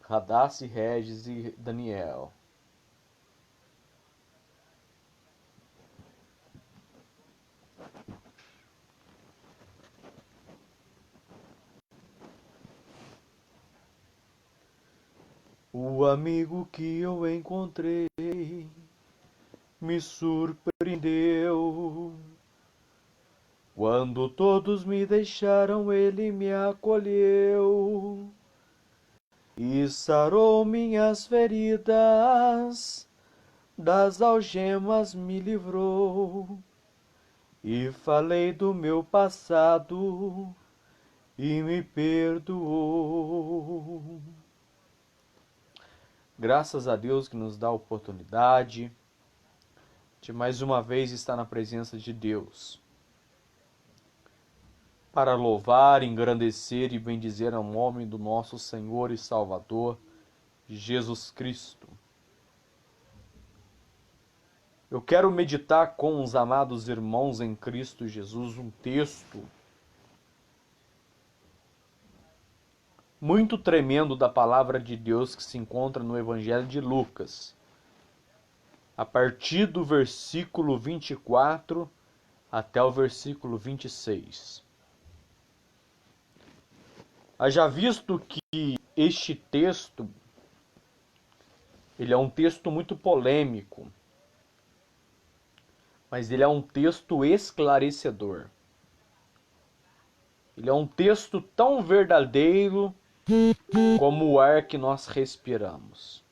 Radassi, Regis e Daniel. O amigo que eu encontrei me surpreendeu. Quando todos me deixaram, ele me acolheu e sarou minhas feridas, das algemas me livrou. E falei do meu passado e me perdoou. Graças a Deus que nos dá a oportunidade de mais uma vez estar na presença de Deus, para louvar, engrandecer e bendizer o nome do nosso Senhor e Salvador, Jesus Cristo. Eu quero meditar com os amados irmãos em Cristo Jesus um texto muito tremendo da palavra de Deus que se encontra no Evangelho de Lucas, a partir do versículo 24 até o versículo 26. Haja visto que este texto, ele é um texto muito polêmico, mas ele é um texto esclarecedor. Ele é um texto tão verdadeiro como o ar que nós respiramos.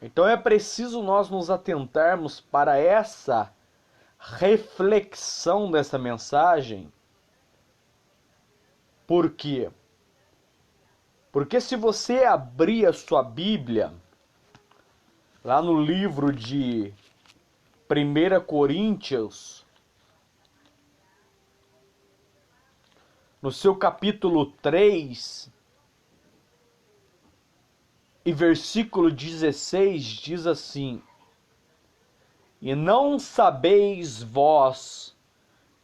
Então é preciso nós nos atentarmos para essa reflexão dessa mensagem. Por quê? Porque se você abrir a sua Bíblia, lá no livro de 1 Coríntios, no seu capítulo 3, e versículo 16, diz assim: E não sabeis vós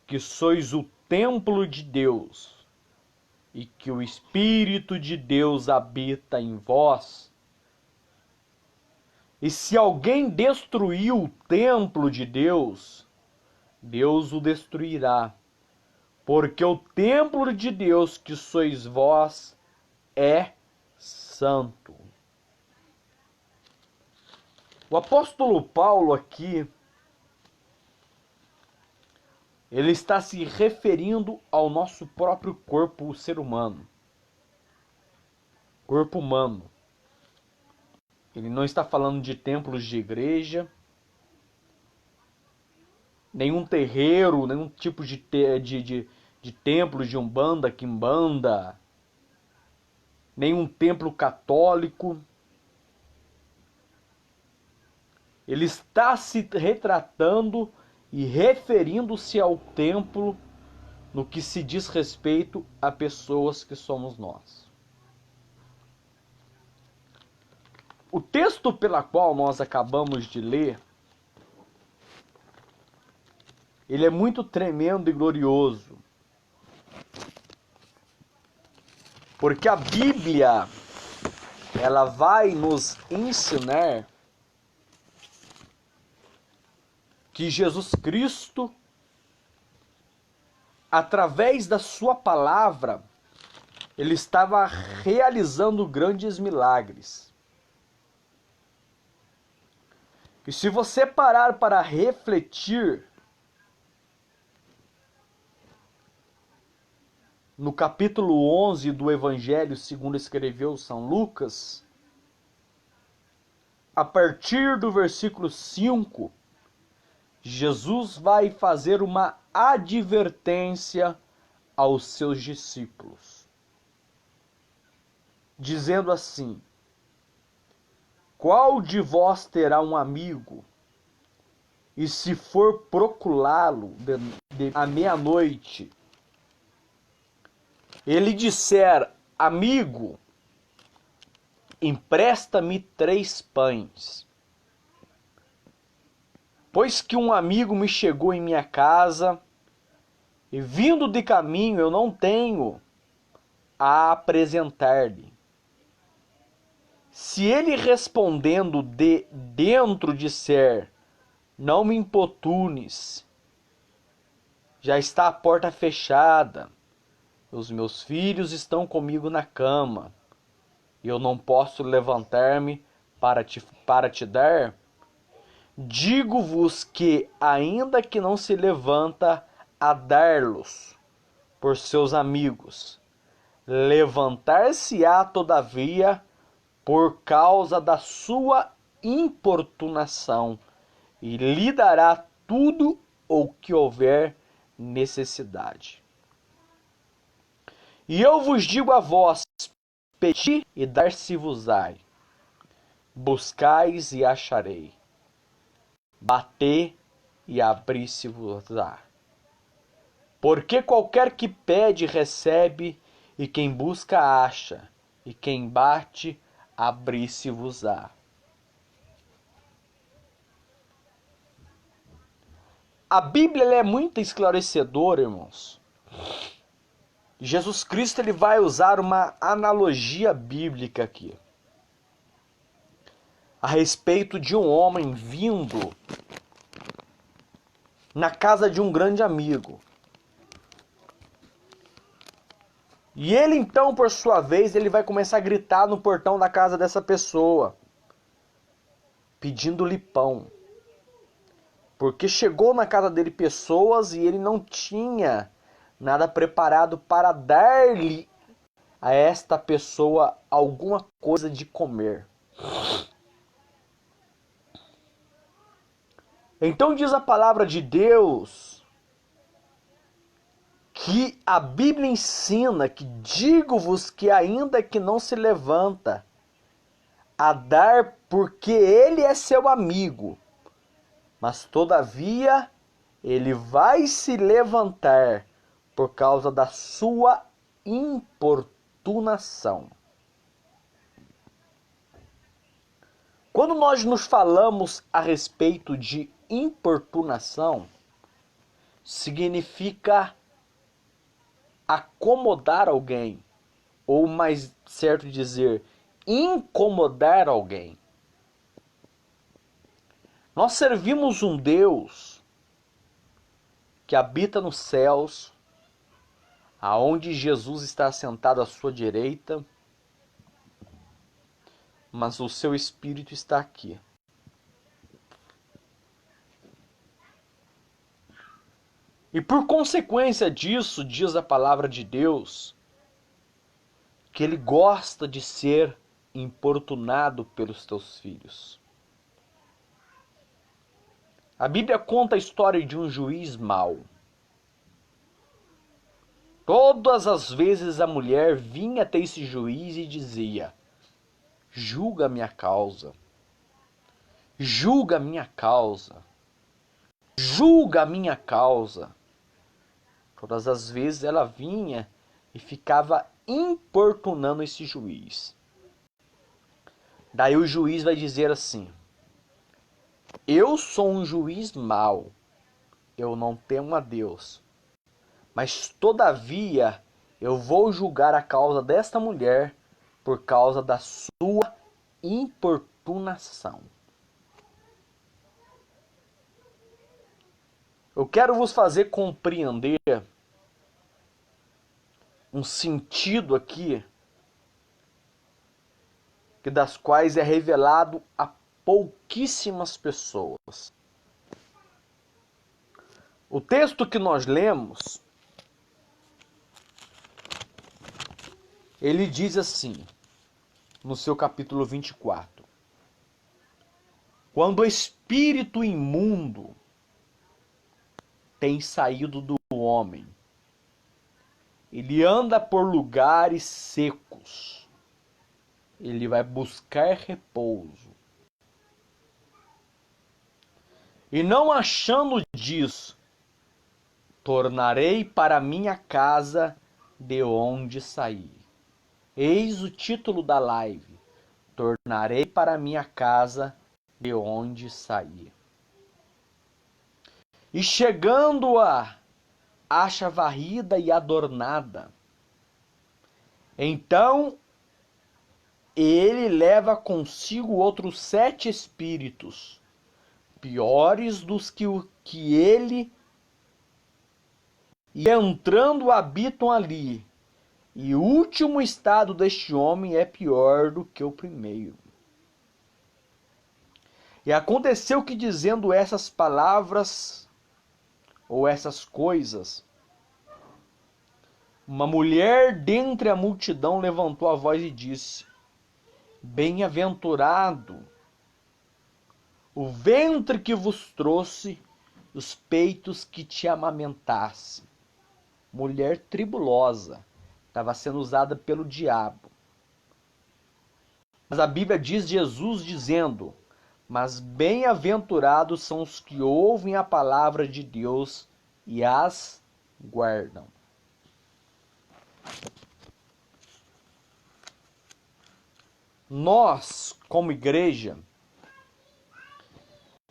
que sois o templo de Deus, e que o Espírito de Deus habita em vós? E se alguém destruir o templo de Deus, Deus o destruirá, porque o templo de Deus que sois vós é santo. O apóstolo Paulo aqui, ele está se referindo ao nosso próprio corpo, o ser humano. Corpo humano. Ele não está falando de templos de igreja, nenhum terreiro, nenhum tipo de templo de umbanda, quimbanda, nenhum templo católico. Ele está se retratando e referindo-se ao templo no que se diz respeito a pessoas que somos nós. O texto pela qual nós acabamos de ler, ele é muito tremendo e glorioso. Porque a Bíblia, ela vai nos ensinar que Jesus Cristo, através da sua palavra, ele estava realizando grandes milagres. E se você parar para refletir no capítulo 11 do Evangelho segundo escreveu São Lucas, a partir do versículo 5, Jesus vai fazer uma advertência aos seus discípulos, dizendo assim: Qual de vós terá um amigo, e se for procurá-lo à meia-noite, ele disser: Amigo, empresta-me 3 pães, pois que um amigo me chegou em minha casa, e vindo de caminho eu não tenho a apresentar-lhe. Se ele respondendo de dentro disser, não me importunes, já está a porta fechada, os meus filhos estão comigo na cama, e eu não posso levantar-me para te dar, digo-vos que, ainda que não se levanta a dar-los por seus amigos, levantar-se-á todavia por causa da sua importunação, e lhe dará tudo o que houver necessidade. E eu vos digo a vós, pedi e dar-se-vos-á, buscais e acharei, batei e abri-se-vos-á. Porque qualquer que pede, recebe, e quem busca, acha, e quem bate, abri-se-vos-á. A Bíblia é muito esclarecedora, irmãos. Jesus Cristo ele vai usar uma analogia bíblica aqui, a respeito de um homem vindo na casa de um grande amigo. E ele então, por sua vez, ele vai começar a gritar no portão da casa dessa pessoa, pedindo-lhe pão. Porque chegou na casa dele pessoas e ele não tinha nada preparado para dar-lhe a esta pessoa alguma coisa de comer. Então diz a palavra de Deus que a Bíblia ensina que digo-vos que ainda que não se levanta a dar porque ele é seu amigo, mas todavia ele vai se levantar por causa da sua importunação. Quando nós nos falamos a respeito de importunação, significa acomodar alguém, ou mais certo dizer, incomodar alguém. Nós servimos um Deus que habita nos céus, aonde Jesus está sentado à sua direita, mas o seu Espírito está aqui. E por consequência disso, diz a palavra de Deus, que ele gosta de ser importunado pelos teus filhos. A Bíblia conta a história de um juiz mau. Todas as vezes a mulher vinha até esse juiz e dizia: julga minha causa, julga minha causa, julga minha causa. Todas as vezes ela vinha e ficava importunando esse juiz. Daí o juiz vai dizer assim: eu sou um juiz mau, eu não temo a Deus, mas todavia eu vou julgar a causa desta mulher por causa da sua importunação. Eu quero vos fazer compreender um sentido aqui que das quais é revelado a pouquíssimas pessoas. O texto que nós lemos, ele diz assim, no seu capítulo 24: quando o espírito imundo tem saído do homem, ele anda por lugares secos, ele vai buscar repouso. E não achando disso, tornarei para minha casa de onde saí. Eis o título da live: tornarei para minha casa de onde saí. E chegando-a, acha varrida e adornada. Então ele leva consigo outros 7 espíritos, piores dos que ele, e entrando habitam ali. E o último estado deste homem é pior do que o primeiro. E aconteceu que, dizendo essas palavras, ou essas coisas, uma mulher dentre a multidão levantou a voz e disse: Bem-aventurado o ventre que vos trouxe, os peitos que te amamentasse. Mulher tribulosa, estava sendo usada pelo diabo. Mas a Bíblia diz Jesus dizendo: Mas bem-aventurados são os que ouvem a palavra de Deus e as guardam. Nós, como igreja,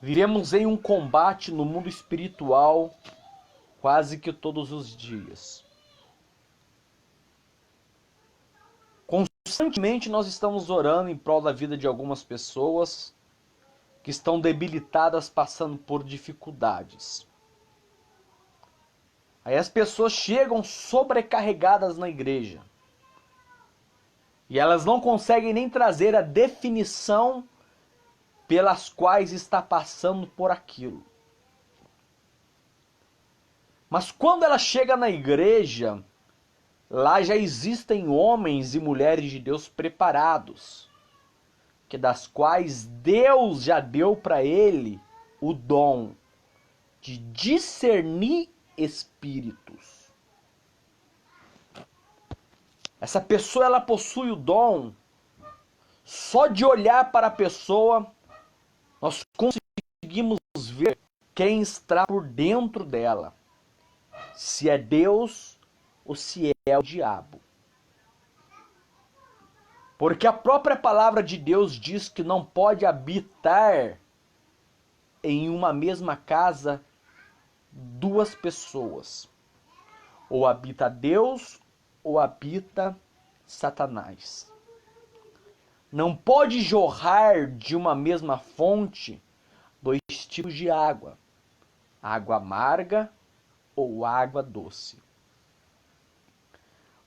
vivemos em um combate no mundo espiritual quase que todos os dias. Constantemente nós estamos orando em prol da vida de algumas pessoas que estão debilitadas, passando por dificuldades. Aí as pessoas chegam sobrecarregadas na igreja. E elas não conseguem nem trazer a definição pelas quais está passando por aquilo. Mas quando ela chega na igreja, lá já existem homens e mulheres de Deus preparados, que das quais Deus já deu para ele o dom de discernir espíritos. Essa pessoa, ela possui o dom, só de olhar para a pessoa, nós conseguimos ver quem está por dentro dela. Se é Deus ou se é o diabo. Porque a própria palavra de Deus diz que não pode habitar em uma mesma casa 2 pessoas. Ou habita Deus ou habita Satanás. Não pode jorrar de uma mesma fonte 2 tipos de água: água amarga ou água doce.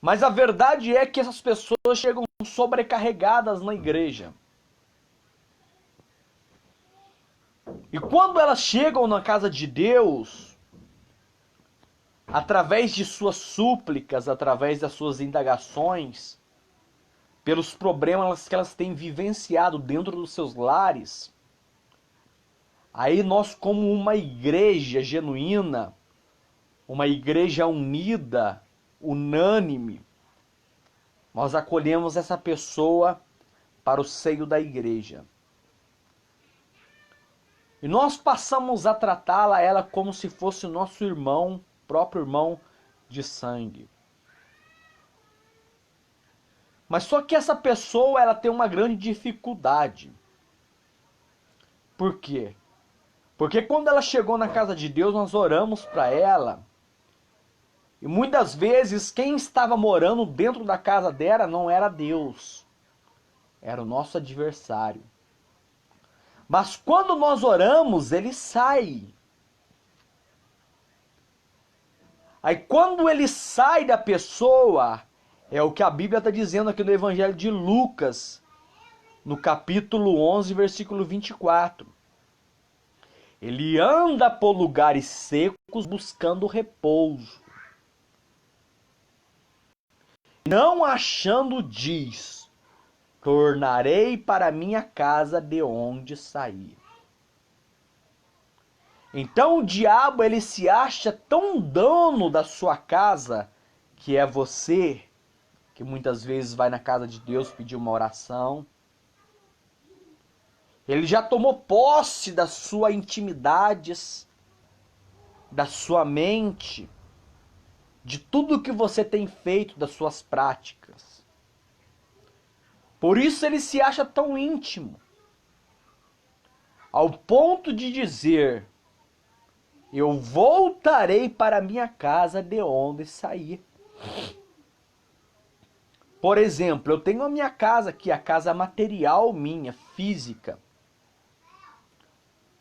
Mas a verdade é que essas pessoas chegam sobrecarregadas na igreja. E quando elas chegam na casa de Deus, através de suas súplicas, através das suas indagações, pelos problemas que elas têm vivenciado dentro dos seus lares, aí nós, como uma igreja genuína, uma igreja unida, unânime, nós acolhemos essa pessoa para o seio da igreja. E nós passamos a tratá-la, ela, como se fosse o nosso irmão, próprio irmão de sangue. Mas só que essa pessoa, ela tem uma grande dificuldade. Por quê? Porque quando ela chegou na casa de Deus, nós oramos para ela. E muitas vezes quem estava morando dentro da casa dela não era Deus. Era o nosso adversário. Mas quando nós oramos, ele sai. Aí quando ele sai da pessoa, é o que a Bíblia está dizendo aqui no Evangelho de Lucas, no capítulo 11, versículo 24. Ele anda por lugares secos buscando repouso. Não achando, diz: tornarei para minha casa de onde saí. Então o diabo, ele se acha tão dono da sua casa, que é você, que muitas vezes vai na casa de Deus pedir uma oração. Ele já tomou posse das suas intimidades, da sua mente, de tudo que você tem feito, das suas práticas. Por isso ele se acha tão íntimo, ao ponto de dizer: eu voltarei para minha casa de onde saí. Por exemplo, eu tenho a minha casa aqui, a casa material minha, física.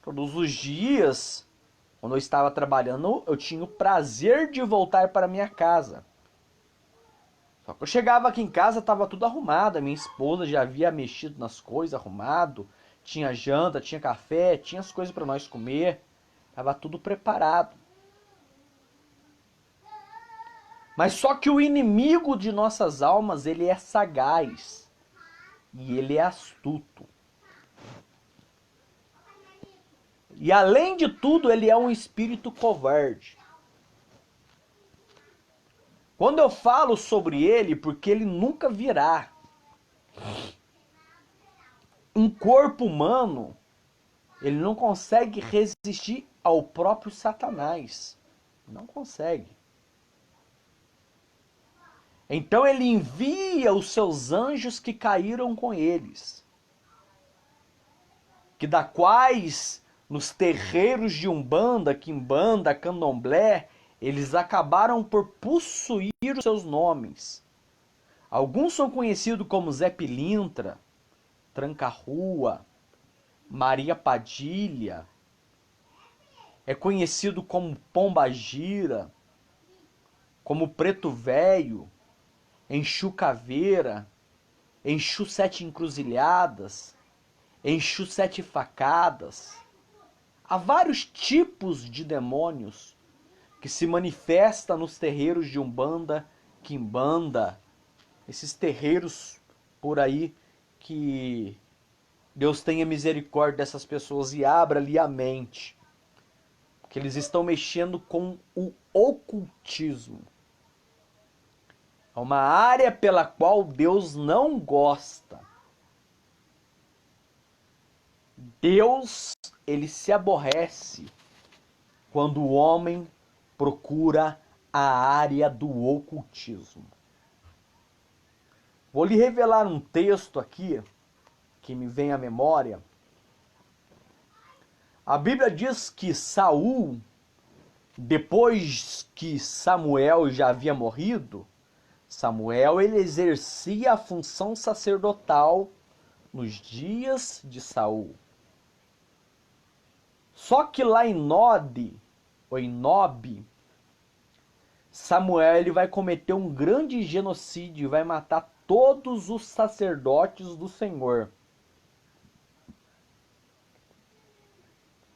Todos os dias, quando eu estava trabalhando, eu tinha o prazer de voltar para minha casa. Só que eu chegava aqui em casa, estava tudo arrumado, a minha esposa já havia mexido nas coisas, arrumado, tinha janta, tinha café, tinha as coisas para nós comer, estava tudo preparado. Mas só que o inimigo de nossas almas, ele é sagaz e ele é astuto. E além de tudo, ele é um espírito covarde. Quando eu falo sobre ele, porque ele nunca virá. Um corpo humano, ele não consegue resistir ao próprio Satanás. Não consegue. Então ele envia os seus anjos que caíram com eles. Que da quais, nos terreiros de Umbanda, Quimbanda, Candomblé, eles acabaram por possuir os seus nomes. Alguns são conhecidos como Zé Pilintra, Tranca-Rua, Maria Padilha, é conhecido como Pombagira, como Preto Velho, Enxu Caveira, Enxu Sete Encruzilhadas, Enxu Sete Facadas. Há vários tipos de demônios que se manifestam nos terreiros de Umbanda, Quimbanda, esses terreiros por aí que Deus tenha misericórdia dessas pessoas e abra-lhe a mente. Porque eles estão mexendo com o ocultismo. É uma área pela qual Deus não gosta. Deus, ele se aborrece quando o homem procura a área do ocultismo. Vou lhe revelar um texto aqui que me vem à memória. A Bíblia diz que Saul, depois que Samuel já havia morrido, Samuel ele exercia a função sacerdotal nos dias de Saul. Só que lá em Nod, ou em Nob, Samuel ele vai cometer um grande genocídio e vai matar todos os sacerdotes do Senhor.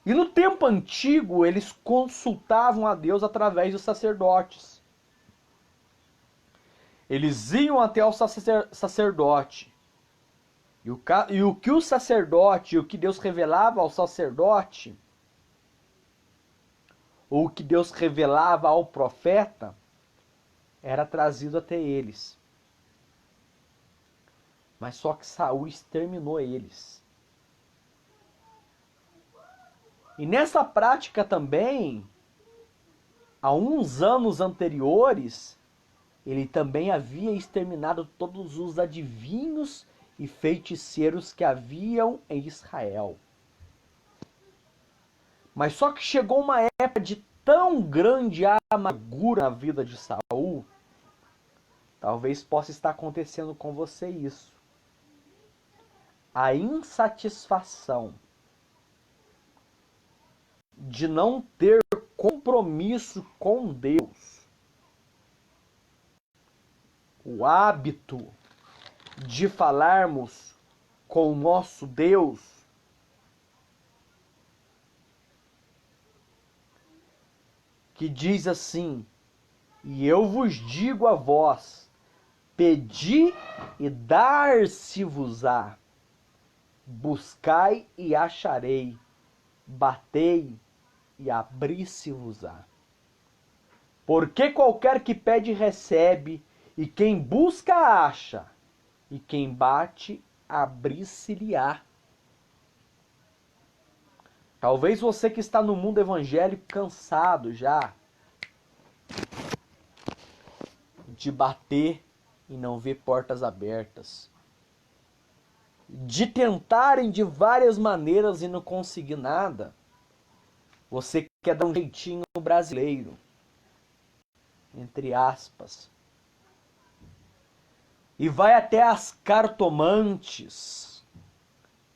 E no tempo antigo, eles consultavam a Deus através dos sacerdotes. Eles iam até o sacerdote. E o que o sacerdote, o que Deus revelava ao sacerdote, ou o que Deus revelava ao profeta, era trazido até eles. Mas só que Saul exterminou eles. E nessa prática também, há uns anos anteriores, ele também havia exterminado todos os adivinhos e feiticeiros que haviam em Israel. Mas só que chegou uma época de tão grande amargura na vida de Saul, talvez possa estar acontecendo com você isso. A insatisfação de não ter compromisso com Deus. O hábito de falarmos com o nosso Deus que diz assim: e eu vos digo a vós, pedi e dar-se-vos-á, buscai e acharei, batei e abri-se-vos-á. Porque qualquer que pede recebe, e quem busca acha, e quem bate abri-se-lhe-á. Talvez você que está no mundo evangélico cansado já de bater e não ver portas abertas, de tentarem de várias maneiras e não conseguir nada. Você quer dar um jeitinho brasileiro, entre aspas. e vai até as cartomantes,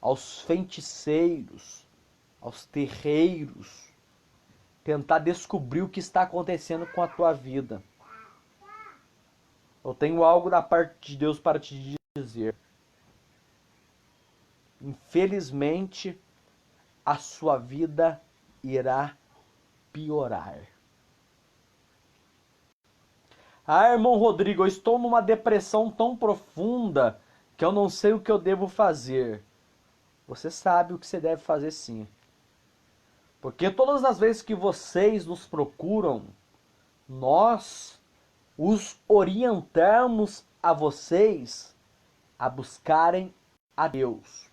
aos feiticeiros, aos terreiros, tentar descobrir o que está acontecendo com a tua vida. Eu tenho algo da parte de Deus para te dizer. Infelizmente, a sua vida irá piorar. Ah, irmão Rodrigo, eu estou numa depressão tão profunda que eu não sei o que eu devo fazer. Você sabe o que você deve fazer sim. Porque todas as vezes que vocês nos procuram, nós os orientamos a vocês a buscarem a Deus,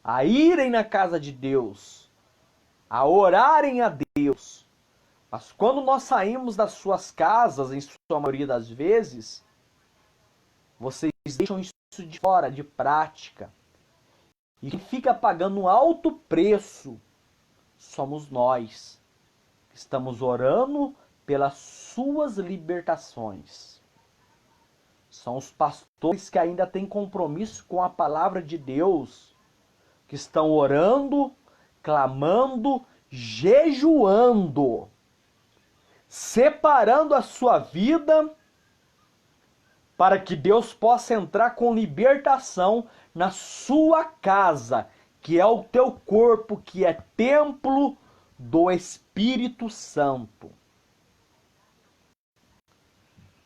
a irem na casa de Deus, a orarem a Deus. Mas quando nós saímos das suas casas, em sua maioria das vezes, vocês deixam isso de fora, de prática. E quem fica pagando um alto preço somos nós, que estamos orando pelas suas libertações. São os pastores que ainda têm compromisso com a palavra de Deus, que estão orando, clamando, jejuando, separando a sua vida para que Deus possa entrar com libertação na sua casa, que é o teu corpo, que é templo do Espírito Santo.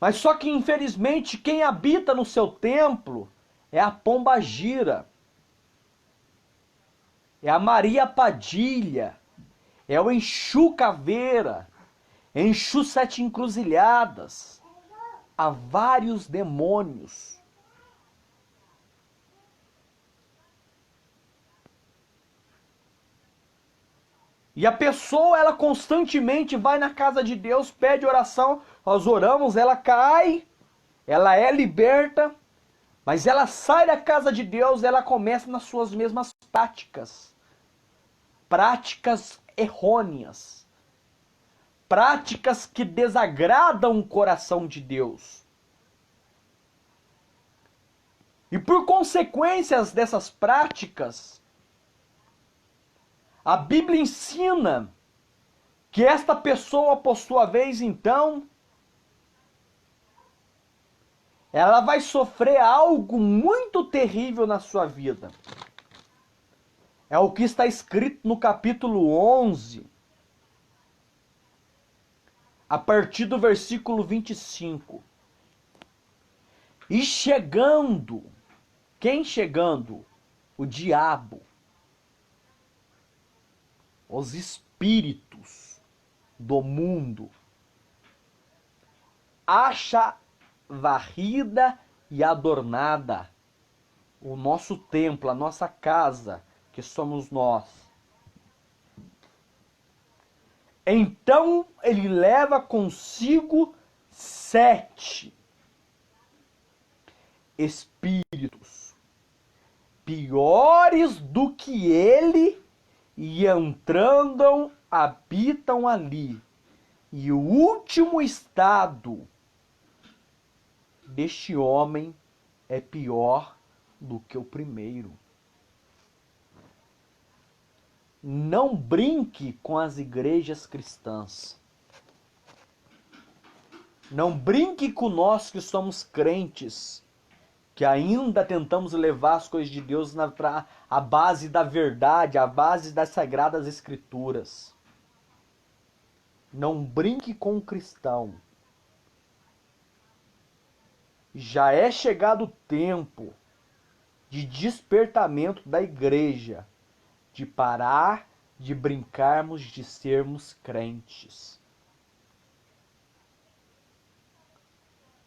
Mas só que, infelizmente, quem habita no seu templo é a pombagira, é a Maria Padilha, é o Exu Caveira, é Exu Sete Encruzilhadas. Há vários demônios. E a pessoa, ela constantemente vai na casa de Deus, pede oração, nós oramos, ela cai, ela é liberta, mas ela sai da casa de Deus, ela começa nas suas mesmas práticas. Práticas errôneas. Práticas que desagradam o coração de Deus. E por consequências dessas práticas, a Bíblia ensina que esta pessoa, por sua vez, então, ela vai sofrer algo muito terrível na sua vida. É o que está escrito no capítulo 11, a partir do versículo 25. E chegando, quem chegando? O diabo. Os espíritos do mundo. Acha varrida e adornada o nosso templo, a nossa casa, que somos nós. Então ele leva consigo 7 espíritos piores do que ele, e entrando habitam ali. E o último estado deste homem é pior do que o primeiro. Não brinque com as igrejas cristãs. Não brinque com nós que somos crentes, que ainda tentamos levar as coisas de Deus para a base da verdade, a base das Sagradas Escrituras. Não brinque com o cristão. Já é chegado o tempo de despertamento da igreja, de parar de brincarmos de sermos crentes.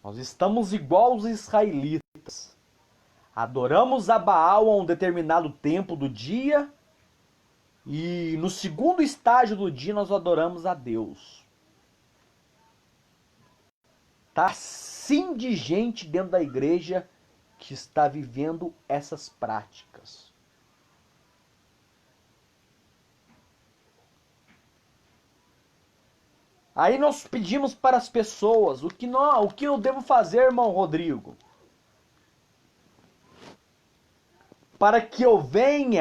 Nós estamos igual os israelitas. Adoramos a Baal a um determinado tempo do dia, e no segundo estágio do dia nós adoramos a Deus. Tá sim de gente dentro da igreja que está vivendo essas práticas. Aí nós pedimos para as pessoas, o que eu devo fazer, irmão Rodrigo? Para que eu venha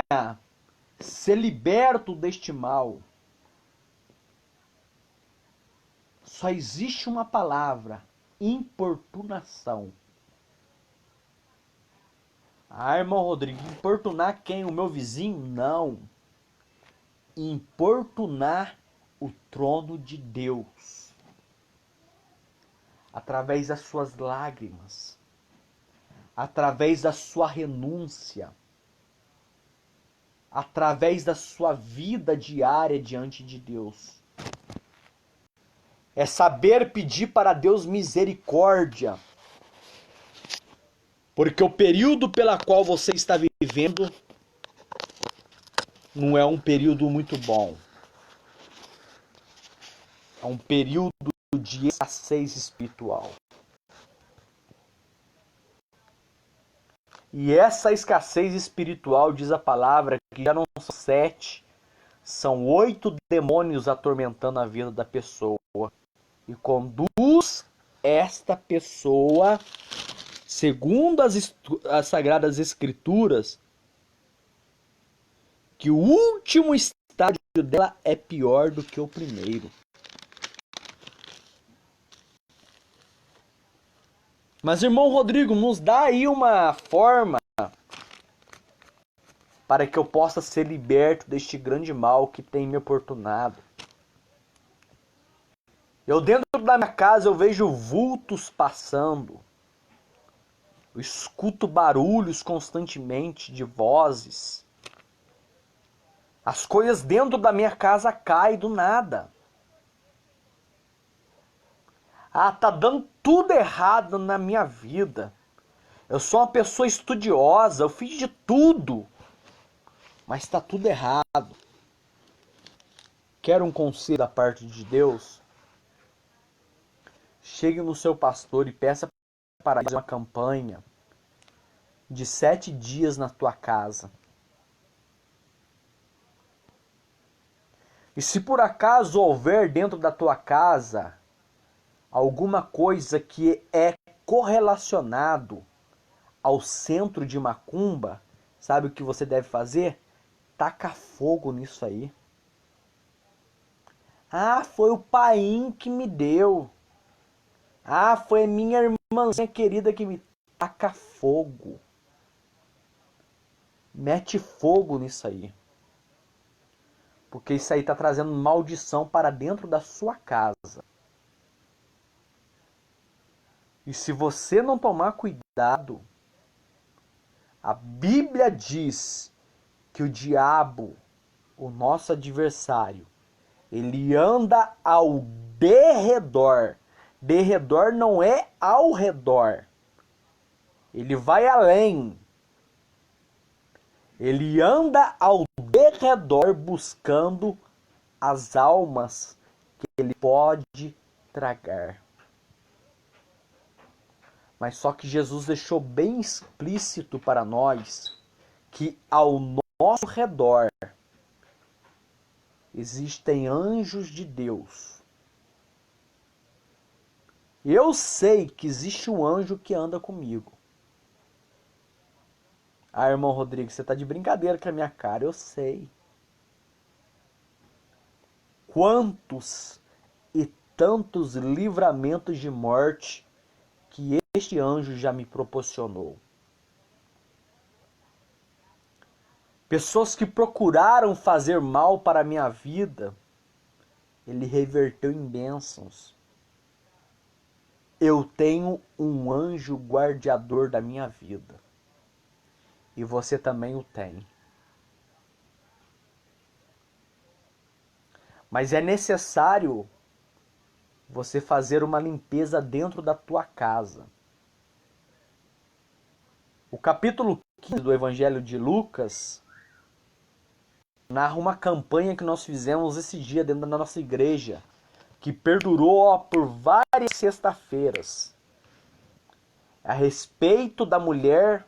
ser liberto deste mal. Só existe uma palavra: importunação. Ah, irmão Rodrigo, importunar quem? O meu vizinho? Não. Importunar o trono de Deus. Através das suas lágrimas. Através da sua renúncia. Através da sua vida diária diante de Deus. É saber pedir para Deus misericórdia. Porque o período pela qual você está vivendo não é um período muito bom. É um período de escassez espiritual. E essa escassez espiritual, diz a palavra, que já não são 7, são 8 demônios atormentando a vida da pessoa. E conduz esta pessoa, segundo as Sagradas Escrituras, que o último estágio dela é pior do que o primeiro. Mas, irmão Rodrigo, nos dá aí uma forma para que eu possa ser liberto deste grande mal que tem me oportunado. Eu dentro da minha casa eu vejo vultos passando. Eu escuto barulhos constantemente de vozes. As coisas dentro da minha casa caem do nada. Ah, tá dando tudo errado na minha vida. Eu sou uma pessoa estudiosa, eu fiz de tudo. Mas tá tudo errado. Quer um conselho da parte de Deus? Chegue no seu pastor e peça para fazer uma campanha de 7 dias na tua casa. E se por acaso houver dentro da tua casa alguma coisa que é correlacionado ao centro de macumba, sabe o que você deve fazer? Taca fogo nisso aí. Ah, foi o painho que me deu. Ah, foi minha irmãzinha querida que me... Taca fogo. Mete fogo nisso aí. Porque isso aí está trazendo maldição para dentro da sua casa. E se você não tomar cuidado, a Bíblia diz que o diabo, o nosso adversário, ele anda ao derredor. Derredor não é ao redor. Ele vai além. Ele anda ao derredor buscando as almas que ele pode tragar. Mas só que Jesus deixou bem explícito para nós que ao nosso redor existem anjos de Deus. Eu sei que existe um anjo que anda comigo. Ah, irmão Rodrigo, você está de brincadeira com a minha cara, eu sei. Quantos e tantos livramentos de morte que este anjo já me proporcionou. Pessoas que procuraram fazer mal para a minha vida, ele reverteu em bênçãos. Eu tenho um anjo guardiador da minha vida. E você também o tem. Mas é necessário você fazer uma limpeza dentro da tua casa. O capítulo 15 do Evangelho de Lucas narra uma campanha que nós fizemos esse dia dentro da nossa igreja, que perdurou por várias sextas-feiras, a respeito da mulher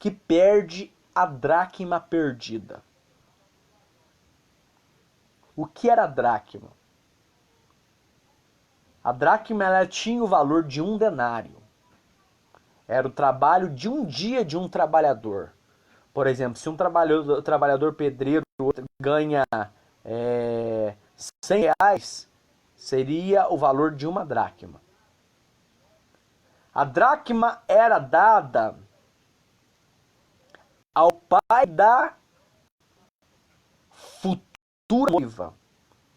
que perde a dracma perdida. O que era a dracma? A dracma ela tinha o valor de 1 denário. Era o trabalho de um dia de um trabalhador. Por exemplo, se um trabalhador pedreiro ganha 100 reais, seria o valor de 1 dracma. A dracma era dada ao pai da futura noiva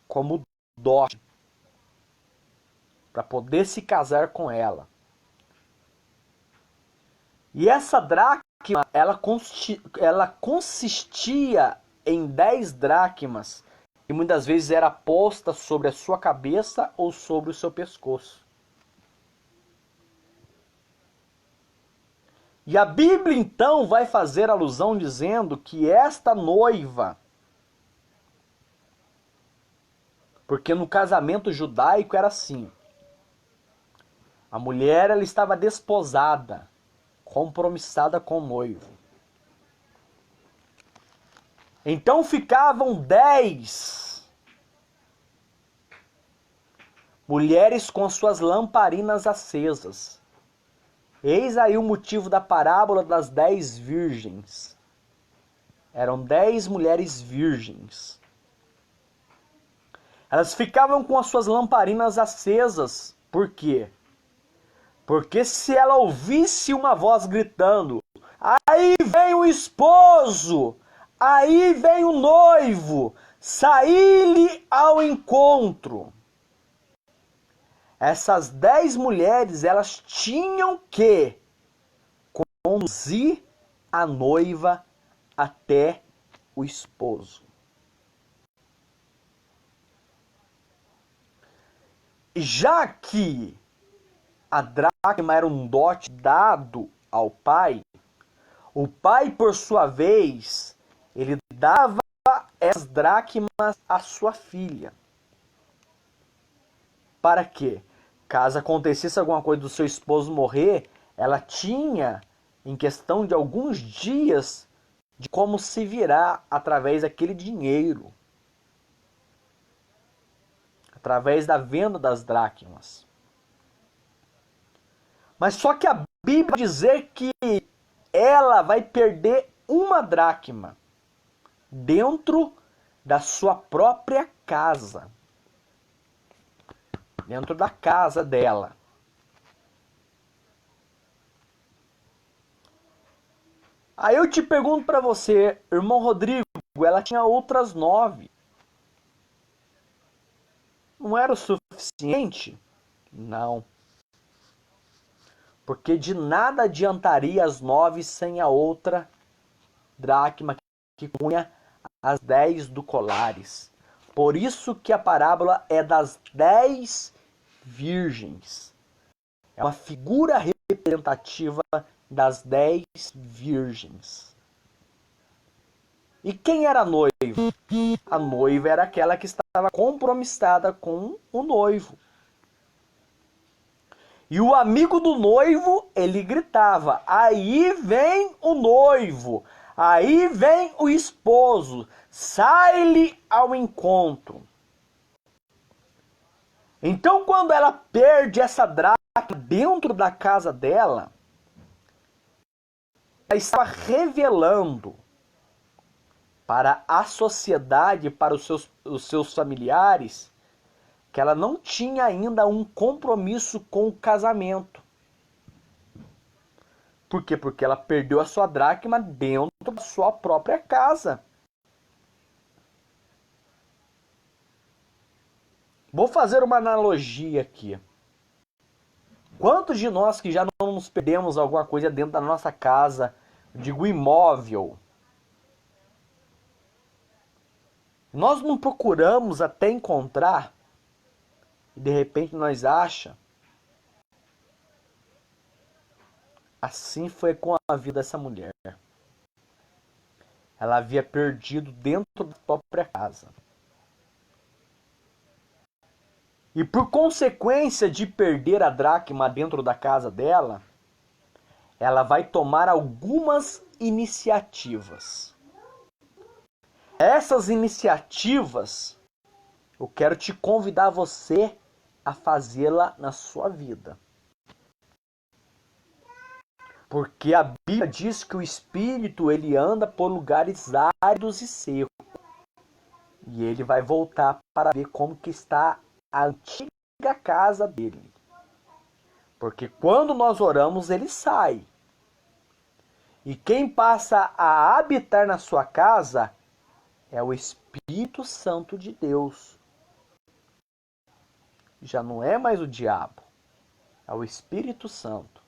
como dote para poder se casar com ela. E essa dracma, ela consistia em 10 dracmas e muitas vezes era posta sobre a sua cabeça ou sobre o seu pescoço. E a Bíblia então vai fazer alusão dizendo que esta noiva, porque no casamento judaico era assim, a mulher ela estava desposada, compromissada com o noivo. Então ficavam 10 mulheres com suas lamparinas acesas. Eis aí o motivo da parábola das 10 virgens. Eram 10 mulheres virgens. Elas ficavam com as suas lamparinas acesas. Por quê? Porque se ela ouvisse uma voz gritando, aí vem o esposo, aí vem o noivo, saí-lhe ao encontro. Essas 10 mulheres, elas tinham que conduzir a noiva até o esposo. Já que a dracma era um dote dado ao pai, o pai, por sua vez, ele dava essas dracmas à sua filha. Para quê? Caso acontecesse alguma coisa do seu esposo morrer, ela tinha, em questão de alguns dias, de como se virar através daquele dinheiro. Através da venda das dracmas. Mas só que a Bíblia vai dizer que ela vai perder 1 dracma dentro da sua própria casa. Dentro da casa dela. Aí eu te pergunto para você, irmão Rodrigo, ela tinha outras 9. Não era o suficiente? Não. Porque de nada adiantaria as 9 sem a outra dracma que punha as 10 do colares. Por isso que a parábola é das 10 virgens. É uma figura representativa das 10 virgens. E quem era a noiva? A noiva era aquela que estava compromissada com o noivo. E o amigo do noivo, ele gritava, aí vem o noivo, aí vem o esposo, sai-lhe ao encontro. Então, quando ela perde essa dracma dentro da casa dela, ela estava revelando para a sociedade, para os seus familiares, que ela não tinha ainda um compromisso com o casamento. Por quê? Porque ela perdeu a sua dracma dentro da sua própria casa. Vou fazer uma analogia aqui. Quantos de nós que já não nos perdemos alguma coisa dentro da nossa casa, digo imóvel, nós não procuramos até encontrar e de repente nós achamos? Assim foi com a vida dessa mulher. Ela havia perdido dentro da própria casa. E por consequência de perder a dracma dentro da casa dela, ela vai tomar algumas iniciativas. Essas iniciativas, eu quero te convidar você a fazê-la na sua vida. Porque a Bíblia diz que o Espírito ele anda por lugares áridos e secos. E ele vai voltar para ver como que está a antiga casa dele. Porque quando nós oramos, ele sai. E quem passa a habitar na sua casa é o Espírito Santo de Deus. Já não é mais o diabo, é o Espírito Santo.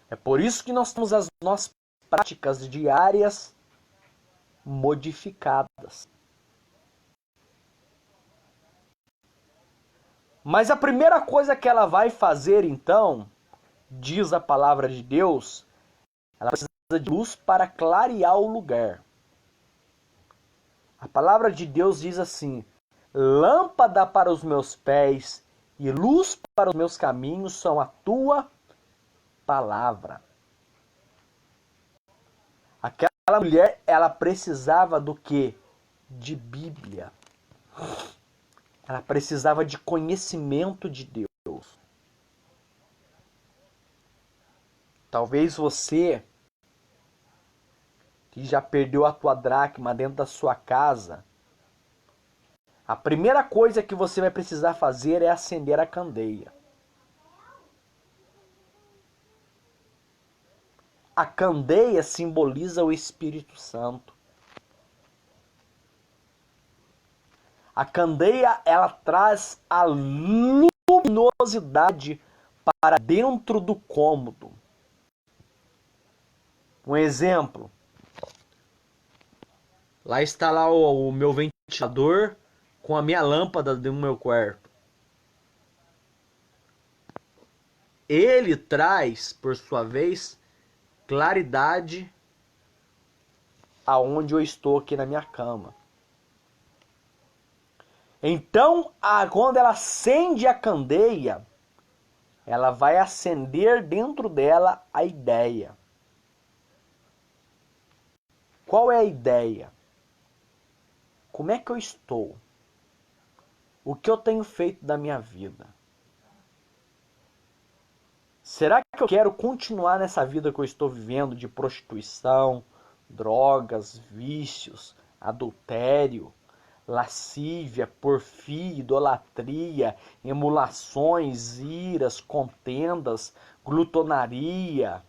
É por isso que nós temos as nossas práticas diárias modificadas. Mas a primeira coisa que ela vai fazer, então, diz a palavra de Deus, ela precisa de luz para clarear o lugar. A palavra de Deus diz assim: lâmpada para os meus pés e luz para os meus caminhos são a tua palavra. Aquela mulher, ela precisava do quê? De Bíblia. Ela precisava de conhecimento de Deus. Talvez você, que já perdeu a tua dracma dentro da sua casa, a primeira coisa que você vai precisar fazer é acender a candeia. A candeia simboliza o Espírito Santo. A candeia, ela traz a luminosidade para dentro do cômodo. Um exemplo. Lá está lá o meu ventilador com a minha lâmpada do meu quarto. Ele traz, por sua vez, claridade aonde eu estou aqui na minha cama. Então, quando ela acende a candeia, ela vai acender dentro dela a ideia. Qual é a ideia? Como é que eu estou? O que eu tenho feito da minha vida? Será que eu quero continuar nessa vida que eu estou vivendo de prostituição, drogas, vícios, adultério, lascívia, porfia, idolatria, emulações, iras, contendas, glutonaria,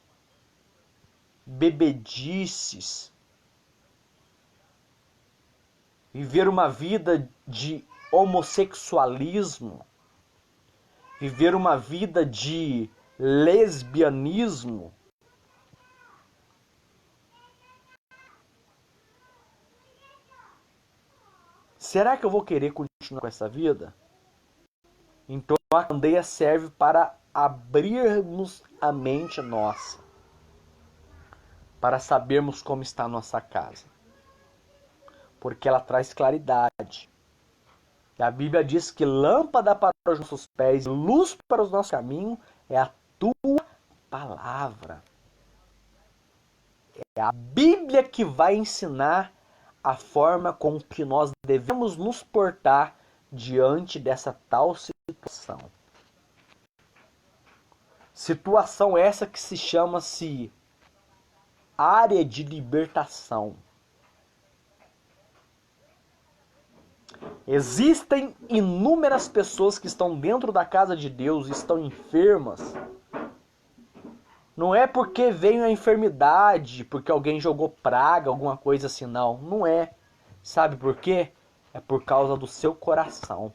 bebedices? Viver uma vida de homossexualismo? Viver uma vida de lesbianismo? Será que eu vou querer continuar com essa vida? Então a candeia serve para abrirmos a mente nossa, para sabermos como está a nossa casa, porque ela traz claridade. E a Bíblia diz que lâmpada para os nossos pés, luz para os nossos caminhos é a tua palavra. É a Bíblia que vai ensinar a forma com que nós devemos nos portar diante dessa tal situação. Situação essa que se chama-se área de libertação. Existem inúmeras pessoas que estão dentro da casa de Deus e estão enfermas. Não é porque veio a enfermidade, porque alguém jogou praga, alguma coisa assim, não. Não é. Sabe por quê? É por causa do seu coração.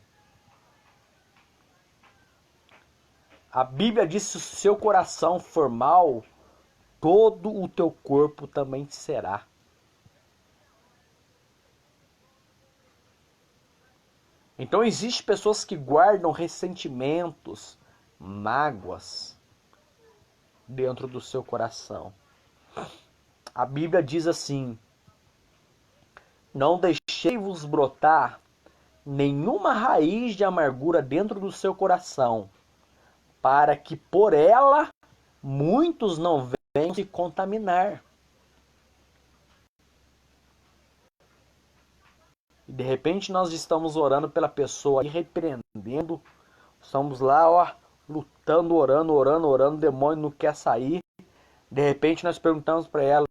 A Bíblia diz que se o seu coração for mau, todo o teu corpo também será. Então existem pessoas que guardam ressentimentos, mágoas dentro do seu coração. A Bíblia diz assim: não deixei-vos brotar nenhuma raiz de amargura dentro do seu coração, para que por ela muitos não venham se contaminar. De repente nós estamos orando pela pessoa e repreendendo. Estamos lá, ó, lutando, orando, o demônio não quer sair. De repente nós perguntamos para ela: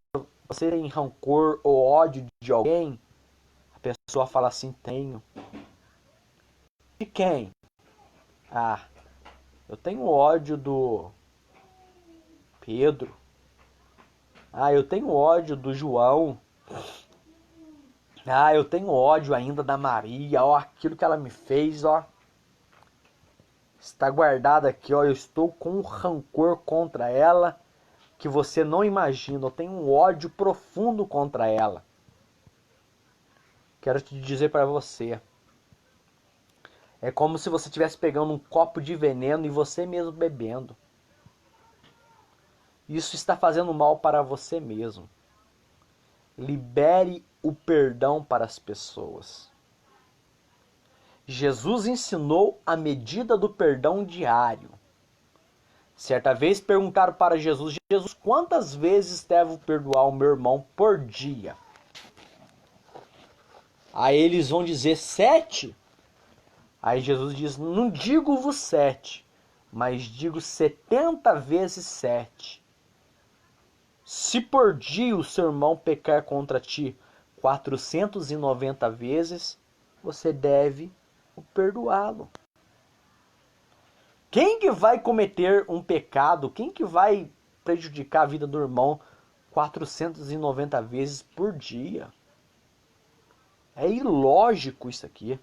você tem rancor ou ódio de alguém? A pessoa fala assim: tenho. De quem? Ah, eu tenho ódio do Pedro. Ah, eu tenho ódio do João. Ah, eu tenho ódio ainda da Maria. Ó, aquilo que ela me fez, ó. Está guardado aqui, ó. Eu estou com um rancor contra ela que você não imagina. Eu tenho um ódio profundo contra ela. Quero te dizer para você. É como se você estivesse pegando um copo de veneno e você mesmo bebendo. Isso está fazendo mal para você mesmo. Libere o perdão para as pessoas. Jesus ensinou a medida do perdão diário. Certa vez perguntaram para Jesus: Jesus, quantas vezes devo perdoar o meu irmão por dia? Aí eles vão dizer 7. Aí Jesus diz: não digo-vos 7, mas digo 70 vezes 7. Se por dia o seu irmão pecar contra ti 490 vezes, você deve perdoá-lo. Quem que vai cometer um pecado, quem que vai prejudicar a vida do irmão 490 vezes por dia? É ilógico isso aqui.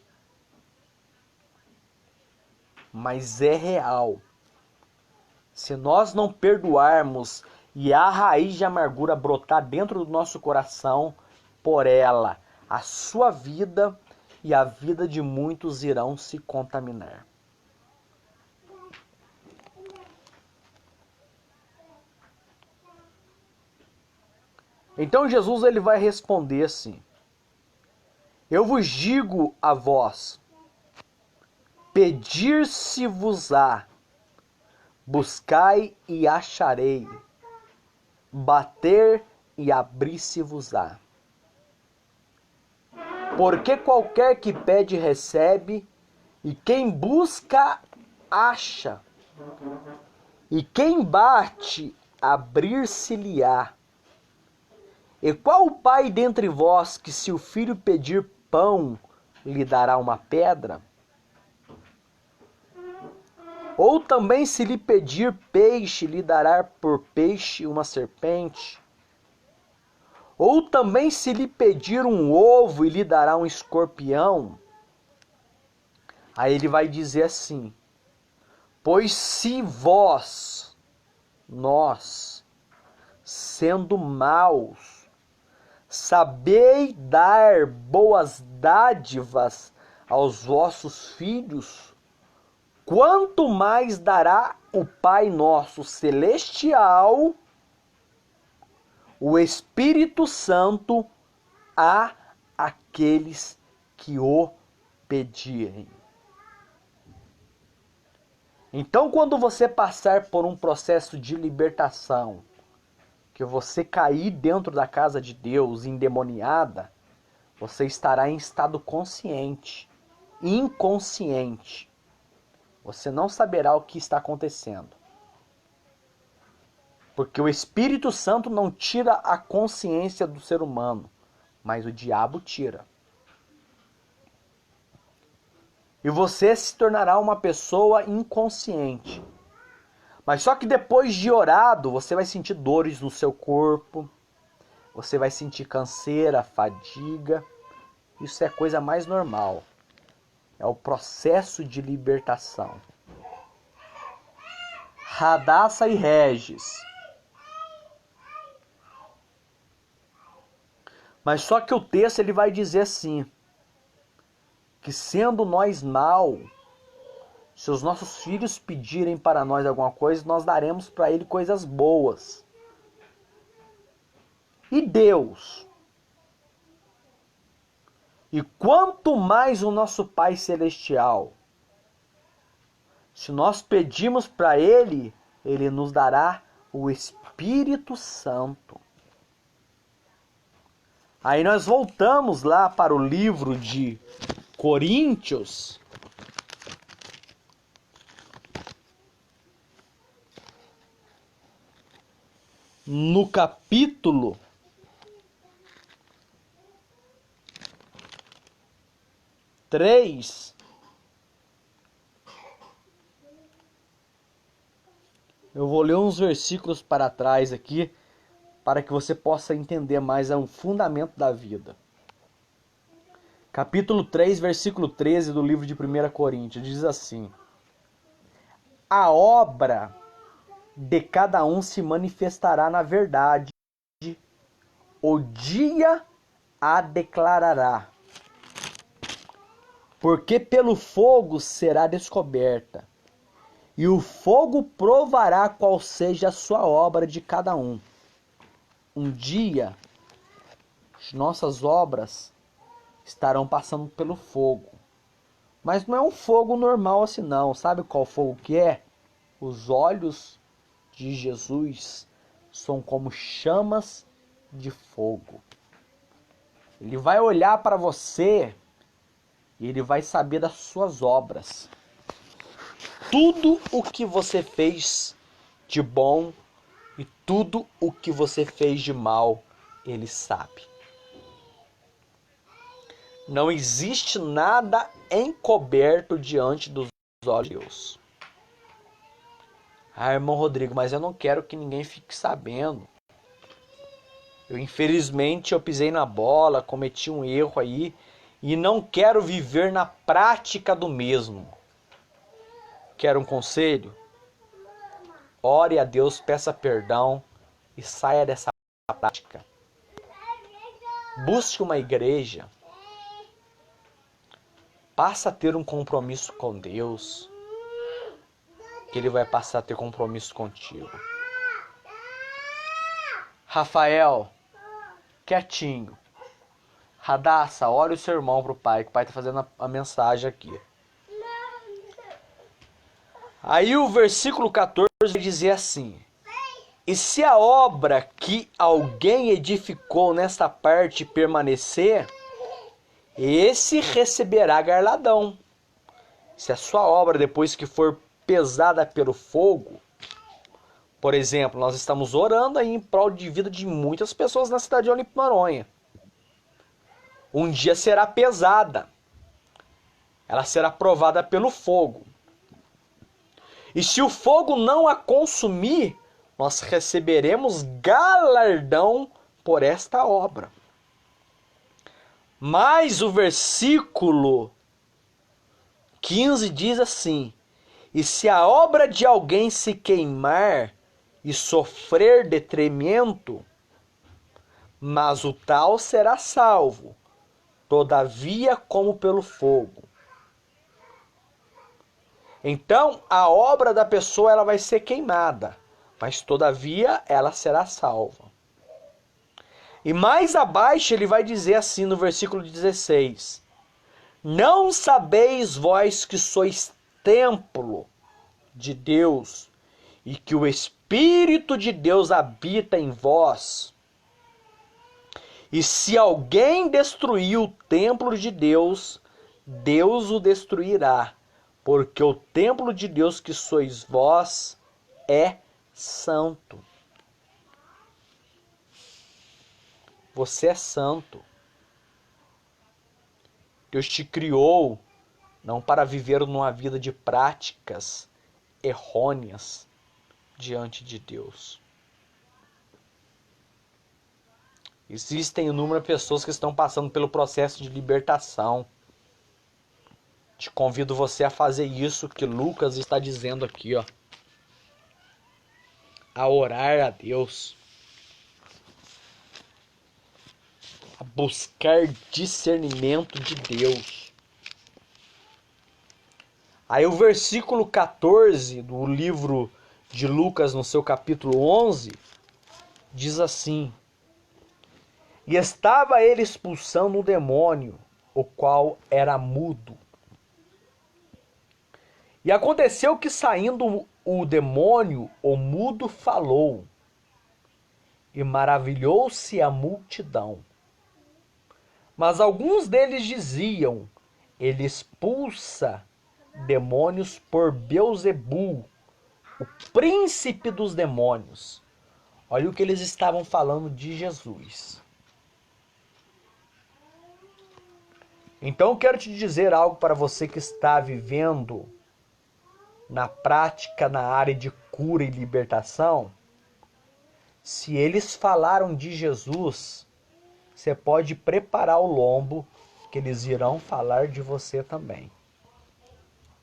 Mas é real. Se nós não perdoarmos e a raiz de amargura brotar dentro do nosso coração, por ela, a sua vida e a vida de muitos irão se contaminar. Então Jesus ele vai responder assim: eu vos digo a vós, pedir-se-vos-á, buscai e acharei, bater e abrir-se-vos-á. Porque qualquer que pede recebe, e quem busca acha, e quem bate abrir-se-lhe-á. E qual o pai dentre vós que, se o filho pedir pão, lhe dará uma pedra? Ou também, se lhe pedir peixe, lhe dará por peixe uma serpente? Ou também, se lhe pedir um ovo, e lhe dará um escorpião? Aí ele vai dizer assim: pois se vós, nós, sendo maus, sabei dar boas dádivas aos vossos filhos, quanto mais dará o Pai nosso celestial, o Espírito Santo, a aqueles que o pedirem. Então, quando você passar por um processo de libertação, que você cair dentro da casa de Deus endemoniada, você estará em estado consciente, inconsciente. Você não saberá o que está acontecendo. Porque o Espírito Santo não tira a consciência do ser humano, mas o diabo tira. E você se tornará uma pessoa inconsciente. Mas só que depois de orado, você vai sentir dores no seu corpo, você vai sentir canseira, fadiga. Isso é a coisa mais normal. É o processo de libertação. Radassa e Regis. Mas só que o texto ele vai dizer assim, que sendo nós mal, se os nossos filhos pedirem para nós alguma coisa, nós daremos para ele coisas boas. E Deus? E quanto mais o nosso Pai Celestial, se nós pedirmos para Ele, Ele nos dará o Espírito Santo. Aí nós voltamos lá para o livro de Coríntios. No capítulo 3, eu vou ler uns versículos para trás aqui, para que você possa entender mais o fundamento da vida. Capítulo 3, versículo 13 do livro de 1 Coríntios, diz assim: a obra de cada um se manifestará na verdade, o dia a declarará, porque pelo fogo será descoberta, e o fogo provará qual seja a sua obra de cada um. Um dia, as nossas obras estarão passando pelo fogo. Mas não é um fogo normal assim não. Sabe qual fogo que é? Os olhos de Jesus são como chamas de fogo. Ele vai olhar para você e ele vai saber das suas obras. Tudo o que você fez de bom e tudo o que você fez de mal, ele sabe. Não existe nada encoberto diante dos olhos de Deus. Ah, irmão Rodrigo, mas eu não quero que ninguém fique sabendo. Infelizmente eu pisei na bola, cometi um erro aí e não quero viver na prática do mesmo. Quer um conselho? Ore a Deus, peça perdão e saia dessa prática. Busque uma igreja. Passa a ter um compromisso com Deus, que Ele vai passar a ter compromisso contigo. Rafael, quietinho. Radassa, ore o seu irmão pro pai, que o pai tá fazendo a mensagem aqui. Aí o versículo 14 vai dizer assim: e se a obra que alguém edificou nesta parte permanecer, esse receberá galardão. Se a sua obra, depois que for pesada pelo fogo, por exemplo, nós estamos orando aí em prol de vida de muitas pessoas na cidade de Olimpo Noronha. Um dia será pesada. Ela será provada pelo fogo. E se o fogo não a consumir, nós receberemos galardão por esta obra. Mas o versículo 15 diz assim: e se a obra de alguém se queimar e sofrer detrimento, mas o tal será salvo, todavia como pelo fogo. Então, a obra da pessoa ela vai ser queimada, mas todavia ela será salva. E mais abaixo ele vai dizer assim no versículo 16: não sabeis vós que sois templo de Deus e que o Espírito de Deus habita em vós? E se alguém destruir o templo de Deus, Deus o destruirá, porque o templo de Deus que sois vós é santo. Você é santo. Deus te criou não para viver numa vida de práticas errôneas diante de Deus. Existem inúmeras pessoas que estão passando pelo processo de libertação. Te convido você a fazer isso que Lucas está dizendo aqui, ó. A orar a Deus. A buscar discernimento de Deus. Aí o versículo 14 do livro de Lucas, no seu capítulo 11, diz assim: e estava ele expulsando um demônio, o qual era mudo. E aconteceu que, saindo o demônio, o mudo falou, e maravilhou-se a multidão. Mas alguns deles diziam: ele expulsa demônios por Beelzebul, o príncipe dos demônios. Olha o que eles estavam falando de Jesus. Então eu quero te dizer algo para você que está vivendo na prática, na área de cura e libertação. Se eles falaram de Jesus, você pode preparar o lombo, que eles irão falar de você também.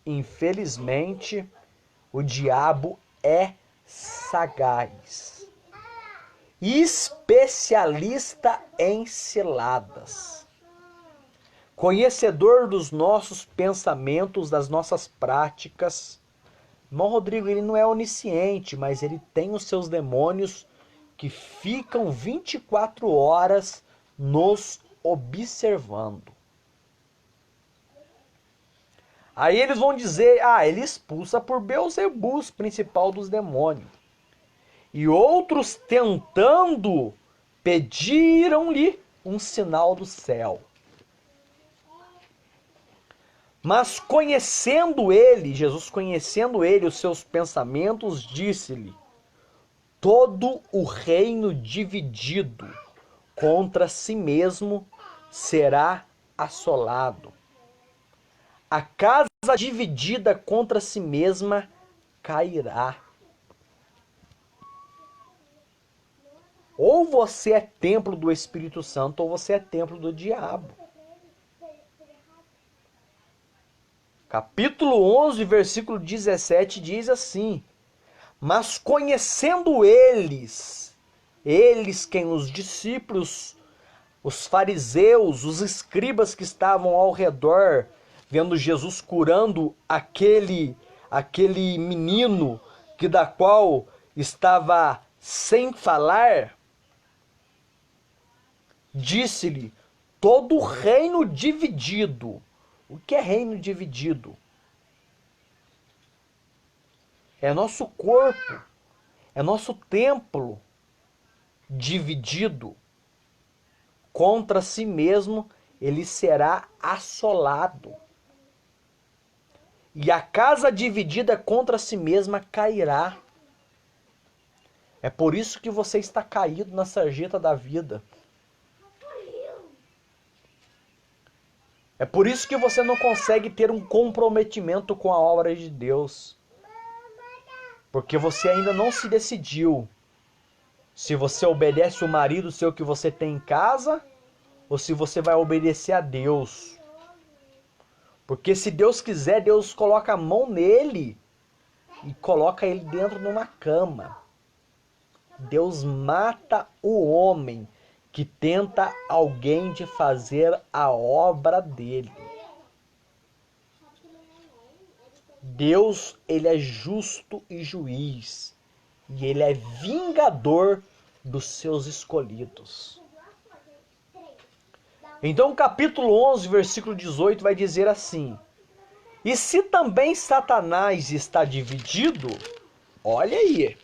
Infelizmente, o diabo é sagaz, especialista em ciladas, conhecedor dos nossos pensamentos, das nossas práticas. Irmão Rodrigo, ele não é onisciente, mas ele tem os seus demônios que ficam 24 horas nos observando. Aí eles vão dizer, ele expulsa por Beelzebul, principal dos demônios. E outros tentando pediram-lhe um sinal do céu. Mas conhecendo ele, Jesus conhecendo ele, os seus pensamentos, disse-lhe: todo o reino dividido contra si mesmo será assolado. A casa dividida contra si mesma cairá. Ou você é templo do Espírito Santo, ou você é templo do diabo. Capítulo 11, versículo 17 diz assim: mas conhecendo eles quem? Os discípulos, os fariseus, os escribas que estavam ao redor, vendo Jesus curando aquele menino que da qual estava sem falar, disse-lhe: todo reino dividido. O que é reino dividido? É nosso corpo, é nosso templo dividido contra si mesmo, ele será assolado. E a casa dividida contra si mesma cairá. É por isso que você está caído na sarjeta da vida. É por isso que você não consegue ter um comprometimento com a obra de Deus. Porque você ainda não se decidiu se você obedece o marido seu que você tem em casa ou se você vai obedecer a Deus. Porque se Deus quiser, Deus coloca a mão nele e coloca ele dentro de uma cama. Deus mata o homem que tenta alguém de fazer a obra dele. Deus, ele é justo e juiz. E ele é vingador dos seus escolhidos. Então, capítulo 11, versículo 18 vai dizer assim: e se também Satanás está dividido, olha aí,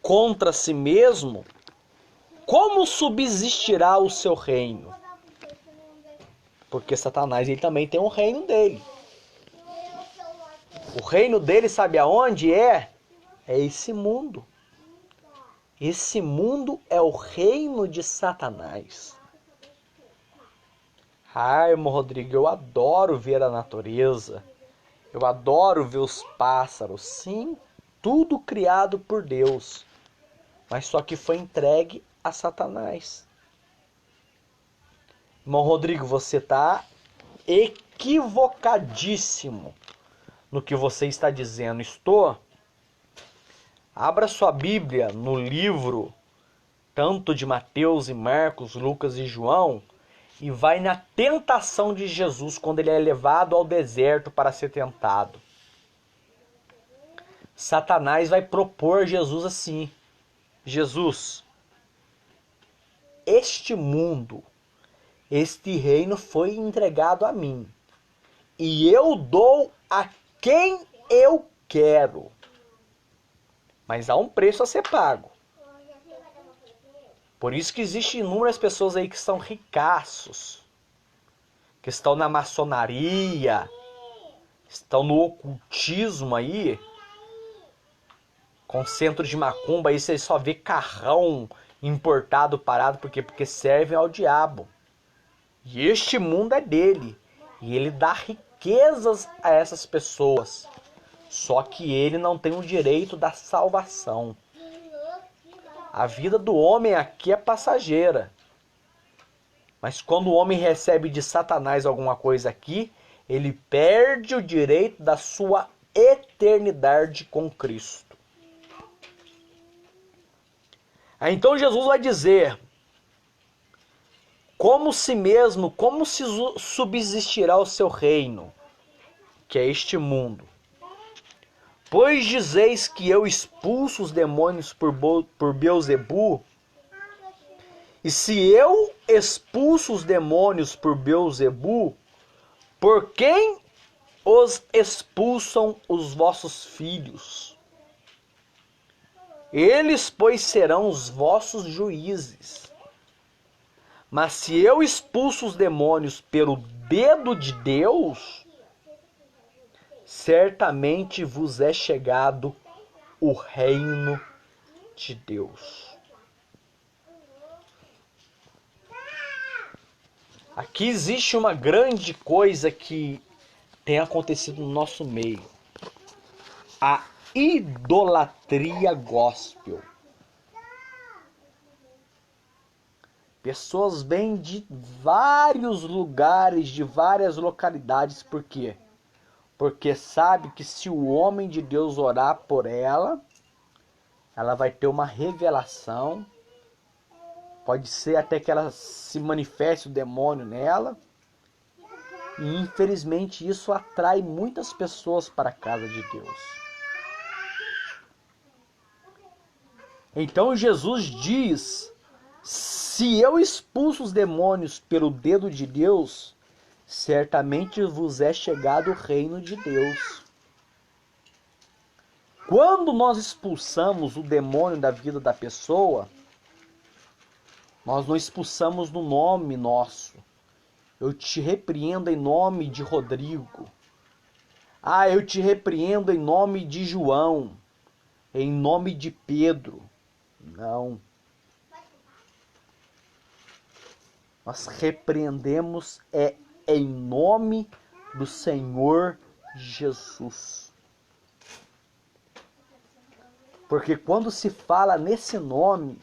contra si mesmo, como subsistirá o seu reino? Porque Satanás, ele também tem um reino dele. O reino dele, sabe aonde é? É esse mundo. Esse mundo é o reino de Satanás. Irmão Rodrigo, eu adoro ver a natureza. Eu adoro ver os pássaros. Sim, tudo criado por Deus. Mas só que foi entregue a Satanás. Irmão Rodrigo, você está equivocadíssimo no que você está dizendo. Abra sua Bíblia no livro tanto de Mateus e Marcos, Lucas e João, e vai na tentação de Jesus quando ele é levado ao deserto para ser tentado. Satanás vai propor a Jesus assim: Jesus, este mundo, este reino foi entregado a mim, e eu dou a quem eu quero. Mas há um preço a ser pago. Por isso que existem inúmeras pessoas aí que são ricaços, que estão na maçonaria, estão no ocultismo aí, com centro de macumba, aí você só vê carrão importado parado, porque servem ao diabo. E este mundo é dele, e ele dá riquezas a essas pessoas. Só que ele não tem o direito da salvação. A vida do homem aqui é passageira. Mas quando o homem recebe de Satanás alguma coisa aqui, ele perde o direito da sua eternidade com Cristo. Aí então Jesus vai dizer, como se subsistirá o seu reino, que é este mundo? Pois dizeis que eu expulso os demônios por Beelzebu, e se eu expulso os demônios por Beelzebu, por quem os expulsam os vossos filhos? Eles, pois, serão os vossos juízes. Mas se eu expulso os demônios pelo dedo de Deus, certamente vos é chegado o reino de Deus. Aqui existe uma grande coisa que tem acontecido no nosso meio. A idolatria gospel. Pessoas vêm de vários lugares, de várias localidades. Por quê? Porque sabe que se o homem de Deus orar por ela, ela vai ter uma revelação. Pode ser até que ela se manifeste o demônio nela. E infelizmente isso atrai muitas pessoas para a casa de Deus. Então Jesus diz, se eu expulso os demônios pelo dedo de Deus, certamente vos é chegado o reino de Deus. Quando nós expulsamos o demônio da vida da pessoa, nós não expulsamos no nome nosso. Eu te repreendo em nome de Rodrigo. Ah, eu te repreendo em nome de João. Em nome de Pedro. Não. Nós repreendemos em nome do Senhor Jesus. Porque quando se fala nesse nome,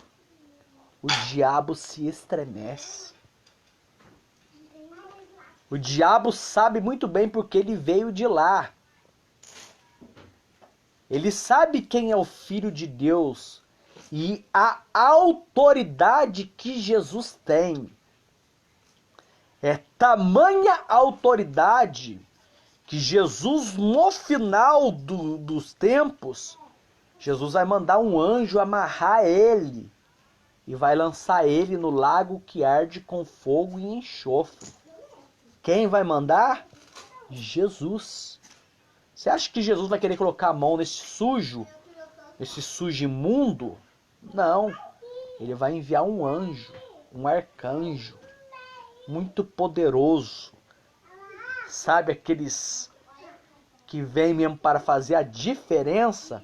o diabo se estremece. O diabo sabe muito bem porque ele veio de lá. Ele sabe quem é o Filho de Deus e a autoridade que Jesus tem. É tamanha autoridade que Jesus, no final dos tempos, Jesus vai mandar um anjo amarrar ele e vai lançar ele no lago que arde com fogo e enxofre. Quem vai mandar? Jesus. Você acha que Jesus vai querer colocar a mão nesse sujo imundo? Não. Ele vai enviar um anjo, um arcanjo, muito poderoso. Sabe aqueles que vêm mesmo para fazer a diferença?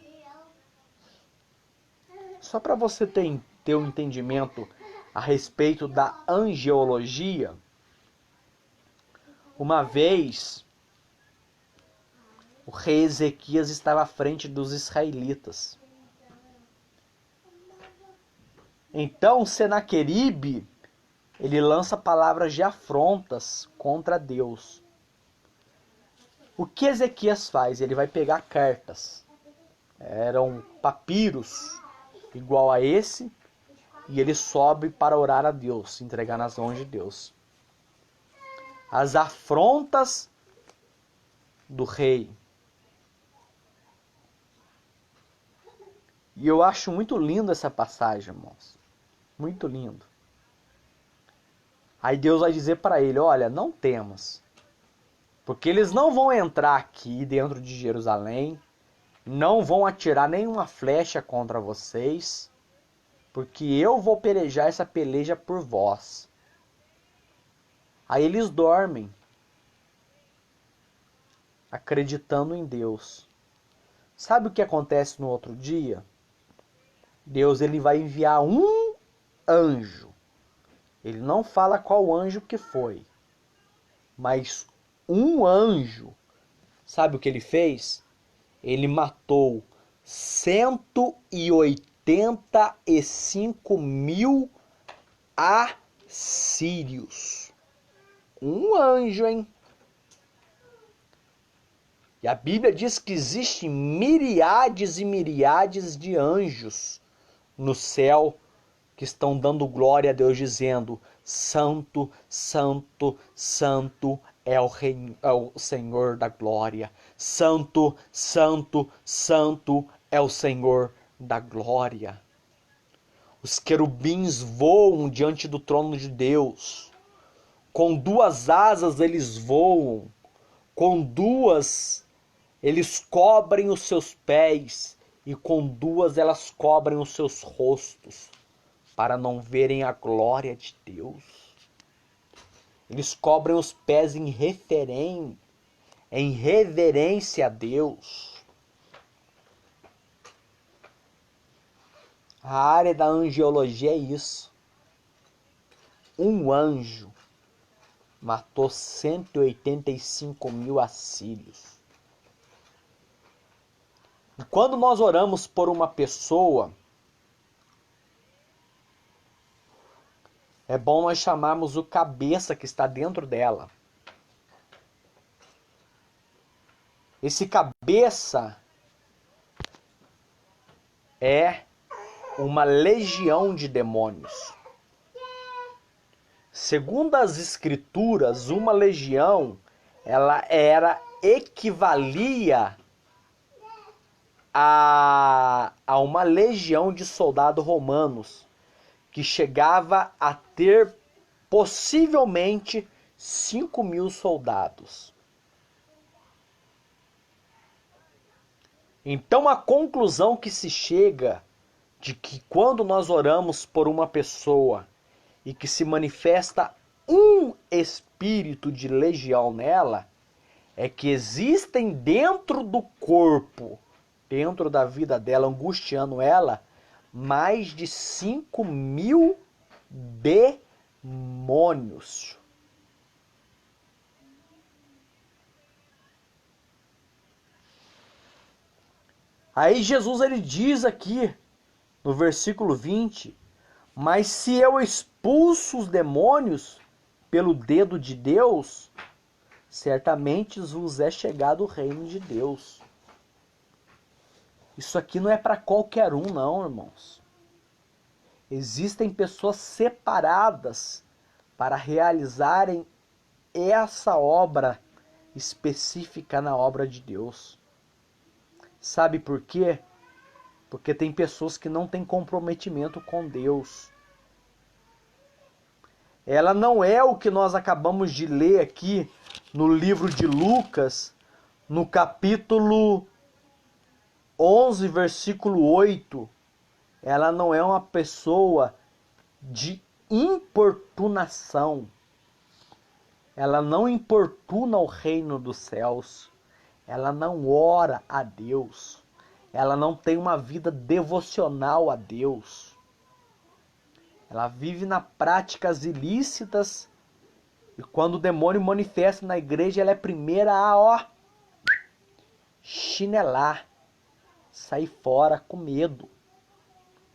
Só para você ter um entendimento a respeito da angeologia. Uma vez, o rei Ezequias estava à frente dos israelitas. Então, Senaqueribe, ele lança palavras de afrontas contra Deus. O que Ezequias faz? Ele vai pegar cartas. Eram papiros igual a esse, e ele sobe para orar a Deus, se entregar nas mãos de Deus. As afrontas do rei. E eu acho muito lindo essa passagem, irmãos. Muito lindo. Aí Deus vai dizer para ele, olha, não temas. Porque eles não vão entrar aqui dentro de Jerusalém, não vão atirar nenhuma flecha contra vocês, porque eu vou pelejar essa peleja por vós. Aí eles dormem, acreditando em Deus. Sabe o que acontece no outro dia? Deus ele vai enviar um anjo. Ele não fala qual anjo que foi, mas um anjo. Sabe o que ele fez? Ele matou 185 mil assírios. Um anjo, hein? E a Bíblia diz que existem miríades e miríades de anjos no céu que estão dando glória a Deus, dizendo: Santo, Santo, Santo é o Senhor da glória. Santo, Santo, Santo é o Senhor da glória. Os querubins voam diante do trono de Deus. Com duas asas eles voam. Com duas eles cobrem os seus pés. E com duas elas cobrem os seus rostos, para não verem a glória de Deus. Eles cobrem os pés em reverência a Deus. A área da angiologia é isso. Um anjo matou 185 mil assírios. E quando nós oramos por uma pessoa, é bom nós chamarmos o cabeça que está dentro dela. Esse cabeça é uma legião de demônios. Segundo as escrituras, uma legião, ela equivalia a uma legião de soldados romanos, que chegava a ter possivelmente 5 mil soldados. Então a conclusão que se chega de que quando nós oramos por uma pessoa e que se manifesta um espírito de legião nela, é que existem dentro do corpo, dentro da vida dela, angustiando ela, mais de 5 mil demônios. Aí Jesus ele diz aqui no versículo 20: mas se eu expulso os demônios pelo dedo de Deus, certamente vos é chegado o reino de Deus. Isso aqui não é para qualquer um, não, irmãos. Existem pessoas separadas para realizarem essa obra específica na obra de Deus. Sabe por quê? Porque tem pessoas que não têm comprometimento com Deus. Ela não é o que nós acabamos de ler aqui no livro de Lucas, no capítulo 11, versículo 8. Ela não é uma pessoa de importunação. Ela não importuna o reino dos céus. Ela não ora a Deus. Ela não tem uma vida devocional a Deus. Ela vive nas práticas ilícitas. E quando o demônio manifesta na igreja, ela é a primeira a chinelar. Sair fora com medo.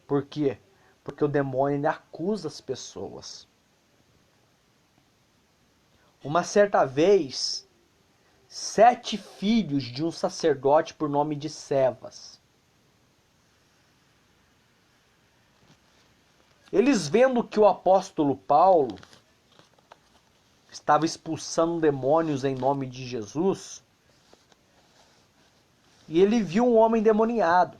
Por quê? Porque o demônio ele acusa as pessoas. Uma certa vez, 7 filhos de um sacerdote por nome de Cefas, eles vendo que o apóstolo Paulo estava expulsando demônios em nome de Jesus, e ele viu um homem endemoniado.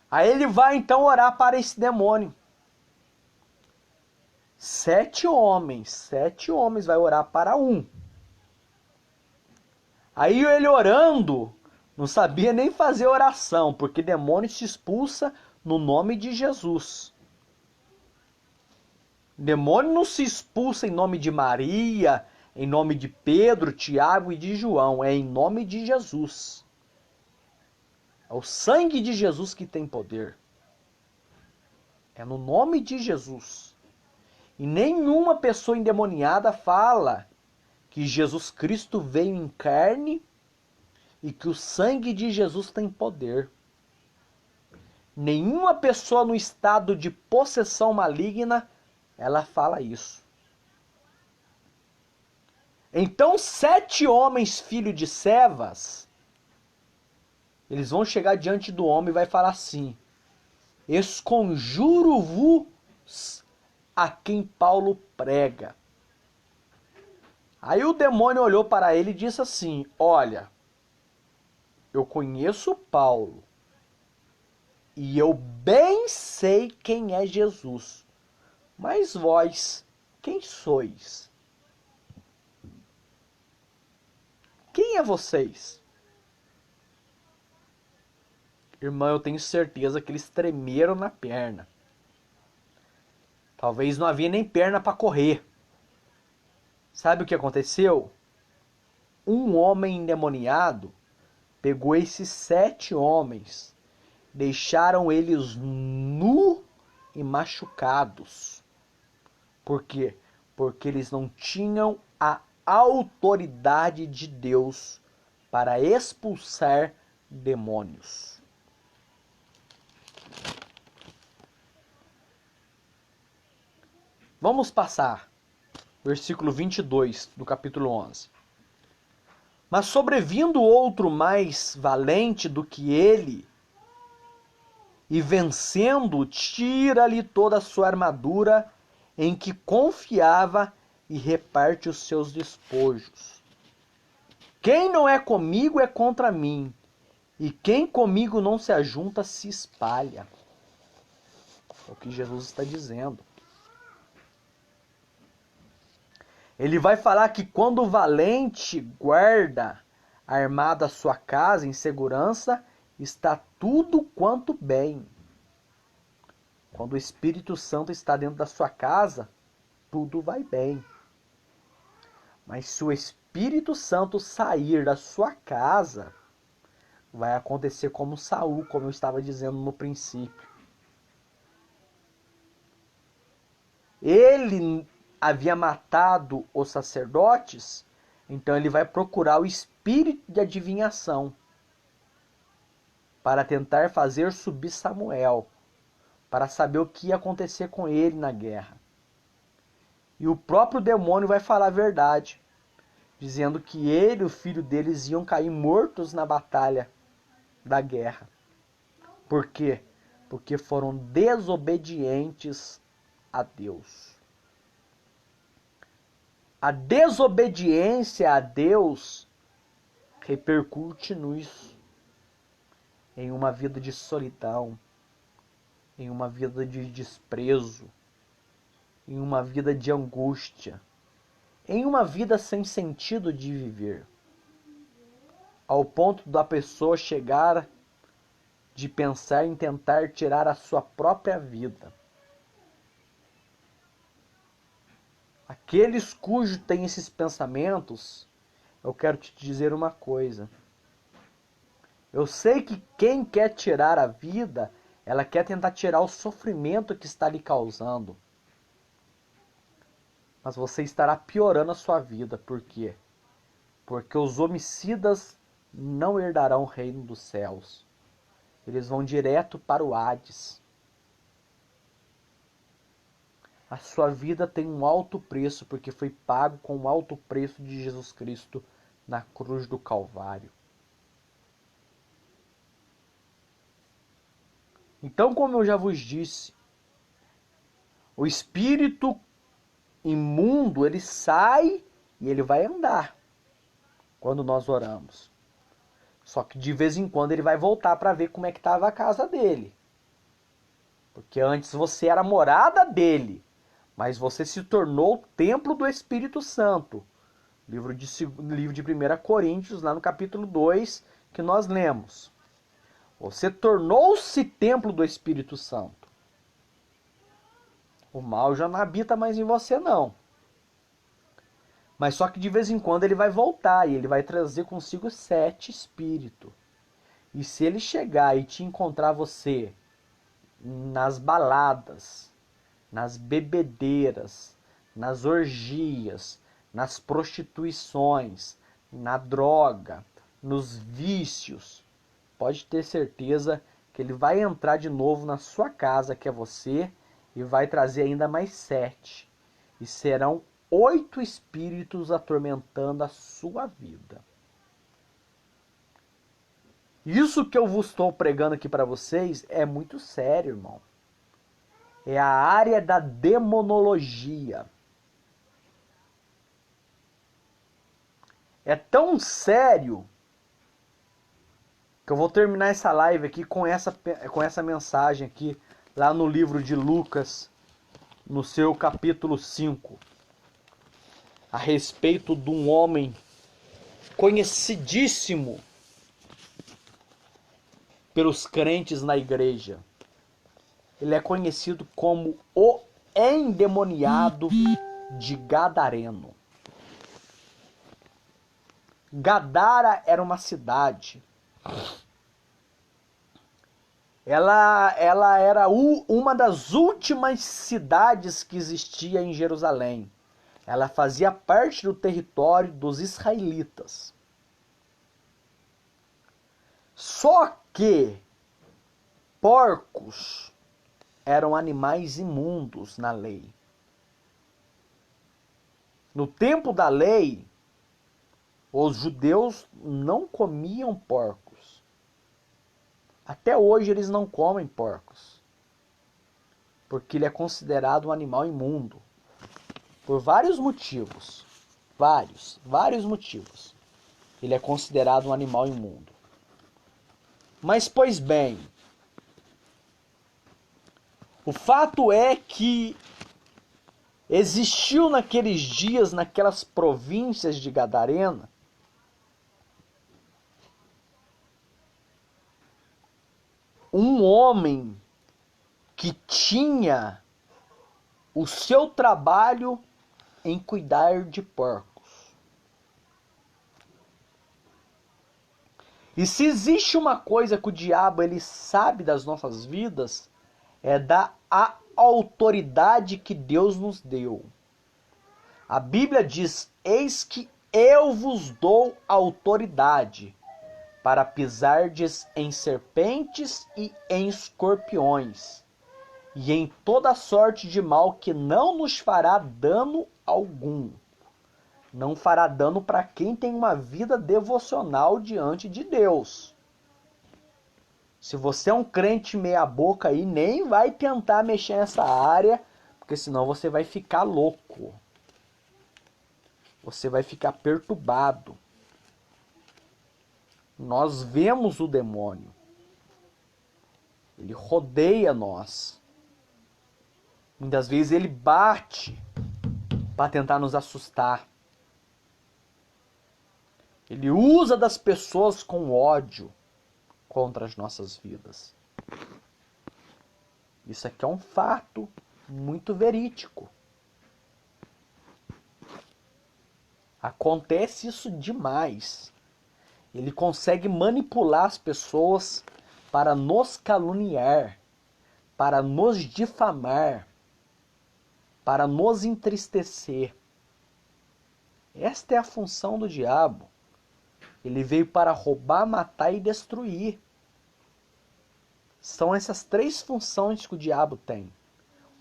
Aí ele vai então orar para esse demônio. 7 homens vai orar para um. Aí ele orando, não sabia nem fazer oração, porque demônio se expulsa no nome de Jesus. Demônio não se expulsa em nome de Maria, em nome de Pedro, Tiago e de João. É em nome de Jesus. É o sangue de Jesus que tem poder. É no nome de Jesus. E nenhuma pessoa endemoniada fala que Jesus Cristo veio em carne e que o sangue de Jesus tem poder. Nenhuma pessoa no estado de possessão maligna, ela fala isso. Então 7 homens filhos de Sevas, eles vão chegar diante do homem e vai falar assim: esconjuro-vos a quem Paulo prega. Aí o demônio olhou para ele e disse assim: olha, eu conheço Paulo e eu bem sei quem é Jesus, mas vós, quem sois? Quem é vocês? Irmão, eu tenho certeza que eles tremeram na perna. Talvez não havia nem perna para correr. Sabe o que aconteceu? Um homem endemoniado pegou esses 7 homens, deixaram eles nus e machucados. Por quê? Porque eles não tinham a autoridade de Deus para expulsar demônios. Vamos passar, versículo 22 do capítulo 11. Mas sobrevindo outro mais valente do que ele, e vencendo, tira-lhe toda a sua armadura em que confiava e reparte os seus despojos. Quem não é comigo é contra mim, e quem comigo não se ajunta se espalha. É o que Jesus está dizendo. Ele vai falar que quando o valente guarda armada a sua casa em segurança, está tudo quanto bem. Quando o Espírito Santo está dentro da sua casa, tudo vai bem. Mas se o Espírito Santo sair da sua casa, vai acontecer como Saul, como eu estava dizendo no princípio. Ele havia matado os sacerdotes, então ele vai procurar o espírito de adivinhação para tentar fazer subir Samuel, para saber o que ia acontecer com ele na guerra. E o próprio demônio vai falar a verdade, dizendo que ele e o filho deles iam cair mortos na batalha da guerra. Por quê? Porque foram desobedientes a Deus. A desobediência a Deus repercute nisso, em uma vida de solidão, em uma vida de desprezo, em uma vida de angústia, em uma vida sem sentido de viver, ao ponto da pessoa chegar de pensar em tentar tirar a sua própria vida. Aqueles cujos têm esses pensamentos, eu quero te dizer uma coisa. Eu sei que quem quer tirar a vida, ela quer tentar tirar o sofrimento que está lhe causando. Mas você estará piorando a sua vida. Por quê? Porque os homicidas não herdarão o reino dos céus. Eles vão direto para o Hades. A sua vida tem um alto preço, porque foi pago com o alto preço de Jesus Cristo na cruz do Calvário. Então, como eu já vos disse, o espírito imundo, ele sai e ele vai andar quando nós oramos. Só que de vez em quando ele vai voltar para ver como é que estava a casa dele. Porque antes você era a morada dele, mas você se tornou o templo do Espírito Santo. Livro de 1 Coríntios, lá no capítulo 2, que nós lemos. Você tornou-se templo do Espírito Santo. O mal já não habita mais em você, não. Mas só que de vez em quando ele vai voltar e ele vai trazer consigo 7 espíritos. E se ele chegar e te encontrar você nas baladas, nas bebedeiras, nas orgias, nas prostituições, na droga, nos vícios, pode ter certeza que ele vai entrar de novo na sua casa, que é você, e vai trazer ainda mais 7. E serão 8 espíritos atormentando a sua vida. Isso que eu vos estou pregando aqui para vocês é muito sério, irmão. É a área da demonologia. É tão sério que eu vou terminar essa live aqui com essa mensagem aqui, lá no livro de Lucas, no seu capítulo 5, a respeito de um homem conhecidíssimo pelos crentes na igreja. Ele é conhecido como o endemoniado de Gadareno. Gadara era uma cidade. Ela era uma das últimas cidades que existia em Jerusalém. Ela fazia parte do território dos israelitas. Só que porcos eram animais imundos na lei. No tempo da lei, os judeus não comiam porcos. Até hoje eles não comem porcos. Porque ele é considerado um animal imundo. Por vários motivos. Vários motivos. Ele é considerado um animal imundo. Mas, pois bem, o fato é que existiu naqueles dias, naquelas províncias de Gadarena, um homem que tinha o seu trabalho em cuidar de porcos. E se existe uma coisa que o diabo ele sabe das nossas vidas, é da autoridade que Deus nos deu. A Bíblia diz: eis que eu vos dou autoridade para pisardes em serpentes e em escorpiões, e em toda sorte de mal que não nos fará dano algum. Não fará dano para quem tem uma vida devocional diante de Deus. Se você é um crente meia boca aí, nem vai tentar mexer nessa área, porque senão você vai ficar louco. Você vai ficar perturbado. Nós vemos o demônio. Ele rodeia nós. Muitas vezes ele bate para tentar nos assustar. Ele usa das pessoas com ódio contra as nossas vidas. Isso aqui é um fato muito verídico. Acontece isso demais. Ele consegue manipular as pessoas para nos caluniar, para nos difamar, para nos entristecer. Esta é a função do diabo. Ele veio para roubar, matar e destruir. São essas 3 funções que o diabo tem: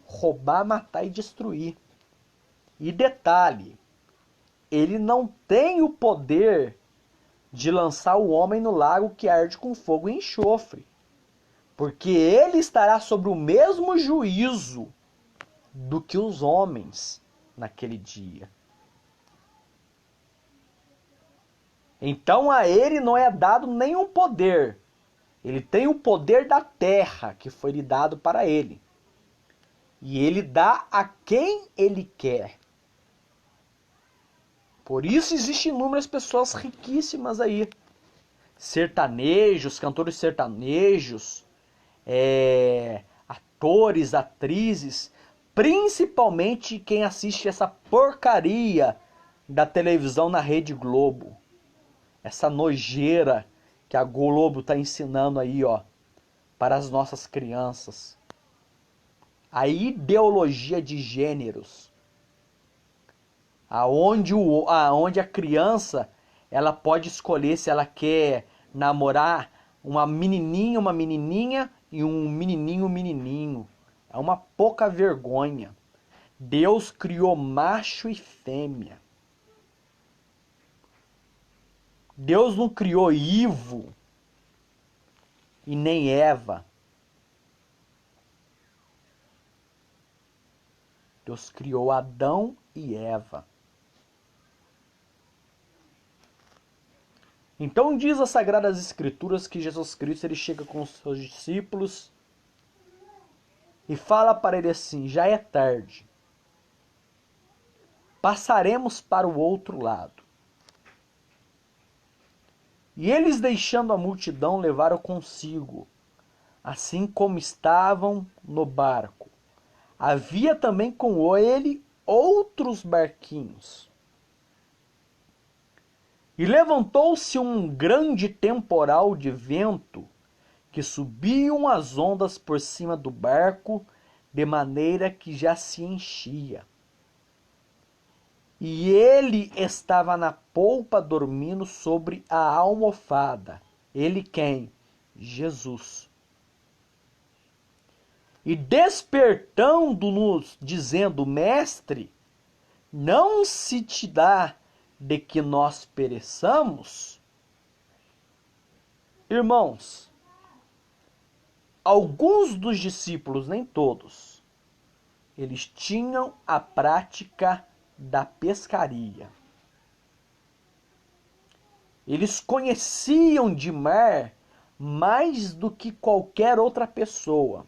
roubar, matar e destruir. E detalhe, ele não tem o poder de lançar o homem no lago que arde com fogo e enxofre, porque ele estará sobre o mesmo juízo do que os homens naquele dia. Então a ele não é dado nenhum poder. Ele tem o poder da terra que foi lhe dado para ele. E ele dá a quem ele quer. Por isso existem inúmeras pessoas riquíssimas aí. sertanejos, cantores sertanejos, atores, atrizes, principalmente quem assiste essa porcaria da televisão na Rede Globo. Essa nojeira que a Globo está ensinando aí, ó, para as nossas crianças. A ideologia de gêneros. Aonde a criança ela pode escolher se ela quer namorar uma menininha e um menininho. É uma pouca vergonha. Deus criou macho e fêmea. Deus não criou Ivo e nem Eva. Deus criou Adão e Eva. Então diz as Sagradas Escrituras que Jesus Cristo ele chega com os seus discípulos e fala para ele assim: já é tarde. Passaremos para o outro lado. E eles, deixando a multidão, levaram consigo, assim como estavam no barco. Havia também com ele outros barquinhos. E levantou-se um grande temporal de vento, que subiam as ondas por cima do barco, de maneira que já se enchia. E ele estava na polpa dormindo sobre a almofada. Ele quem? Jesus. E despertando-nos, dizendo: Mestre, não se te dá de que nós pereçamos? Irmãos, alguns dos discípulos, nem todos, eles tinham a prática da pescaria. Eles conheciam de mar mais do que qualquer outra pessoa.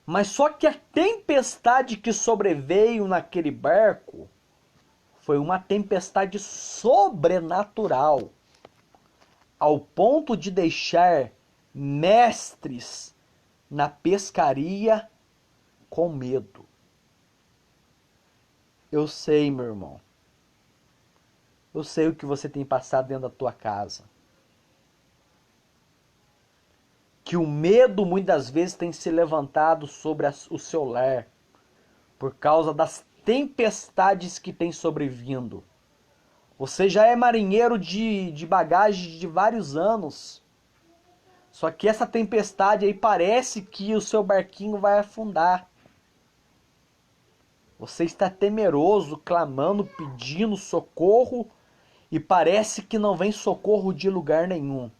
Mas só que a tempestade que sobreveio naquele barco foi uma tempestade sobrenatural, ao ponto de deixar mestres na pescaria com medo. Eu sei, meu irmão. Eu sei o que você tem passado dentro da tua casa. Que o medo muitas vezes tem se levantado sobre o seu lar por causa das tempestades que tem sobrevindo. Você já é marinheiro de bagagem de vários anos. Só que essa tempestade aí parece que o seu barquinho vai afundar. Você está temeroso, clamando, pedindo socorro e parece que não vem socorro de lugar nenhum.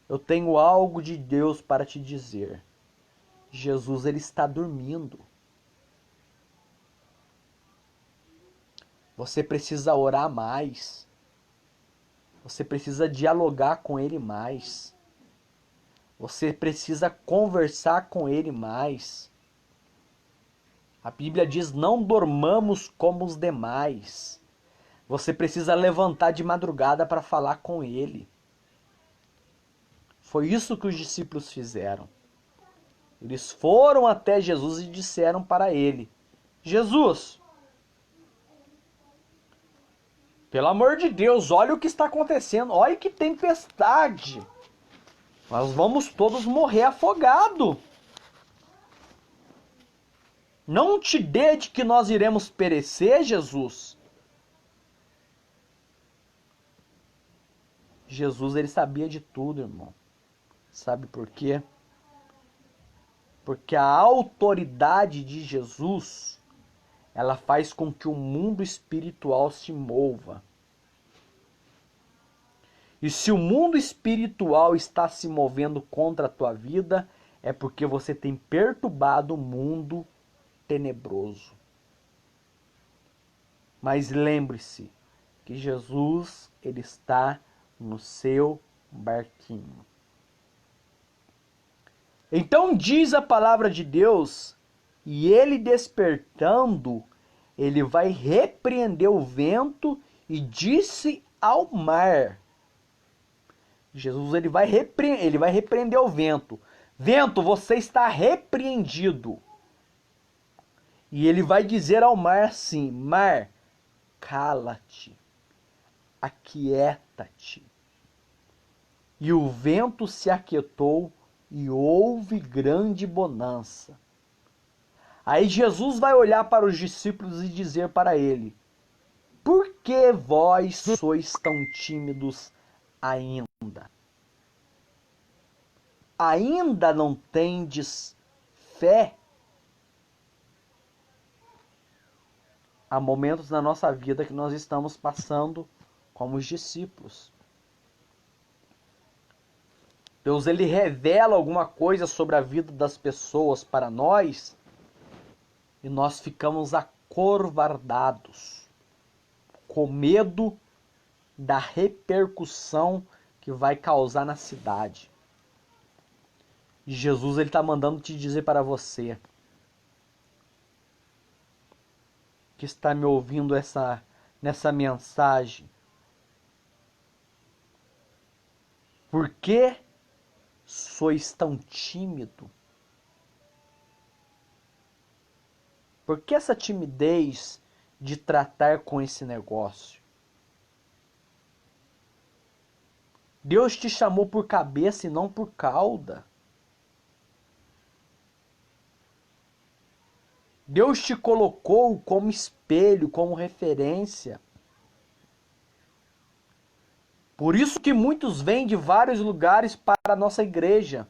Eu tenho algo de Deus para te dizer. Jesus, ele está dormindo. Você precisa orar mais. Você precisa dialogar com ele mais. Você precisa conversar com ele mais. A Bíblia diz: não dormamos como os demais. Você precisa levantar de madrugada para falar com ele. Foi isso que os discípulos fizeram. Eles foram até Jesus e disseram para ele: Jesus, pelo amor de Deus, olha o que está acontecendo. Olha que tempestade. Nós vamos todos morrer afogados. Não te dê de que nós iremos perecer, Jesus. Jesus, ele sabia de tudo, irmão. Sabe por quê? Porque a autoridade de Jesus, ela faz com que o mundo espiritual se mova. E se o mundo espiritual está se movendo contra a tua vida, é porque você tem perturbado o mundo tenebroso. Mas lembre-se que Jesus, ele está no seu barquinho. Então diz a palavra de Deus, e ele despertando, ele vai repreender o vento e disse ao mar: Jesus ele vai repreender o vento. Vento, você está repreendido. E ele vai dizer ao mar assim: mar, cala-te, aquieta-te. E o vento se aquietou e houve grande bonança. Aí Jesus vai olhar para os discípulos e dizer para ele: por que vós sois tão tímidos ainda? Ainda não tendes fé? Há momentos na nossa vida que nós estamos passando como os discípulos. Deus ele revela alguma coisa sobre a vida das pessoas para nós e nós ficamos acovardados, com medo da repercussão que vai causar na cidade. E Jesus ele está mandando te dizer para você que está me ouvindo nessa mensagem. Por que sois tão tímido? Por que essa timidez de tratar com esse negócio? Deus te chamou por cabeça e não por cauda. Deus te colocou como espelho, como referência. Por isso que muitos vêm de vários lugares para a nossa igreja.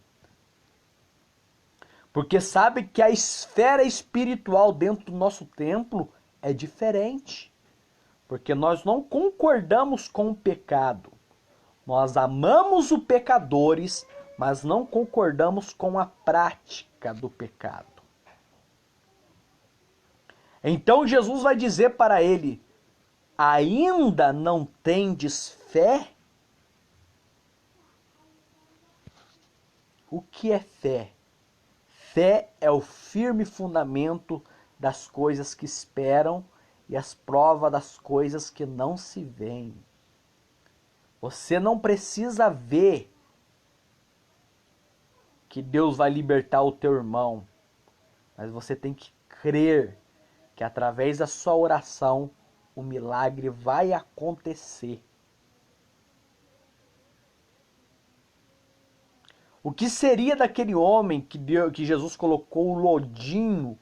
Porque sabe que a esfera espiritual dentro do nosso templo é diferente. Porque nós não concordamos com o pecado. Nós amamos os pecadores, mas não concordamos com a prática do pecado. Então Jesus vai dizer para ele: ainda não tendes fé? O que é fé? Fé é o firme fundamento das coisas que esperam e as provas das coisas que não se veem. Você não precisa ver que Deus vai libertar o teu irmão, mas você tem que crer que através da sua oração o milagre vai acontecer. O que seria daquele homem que Jesus colocou o lodinho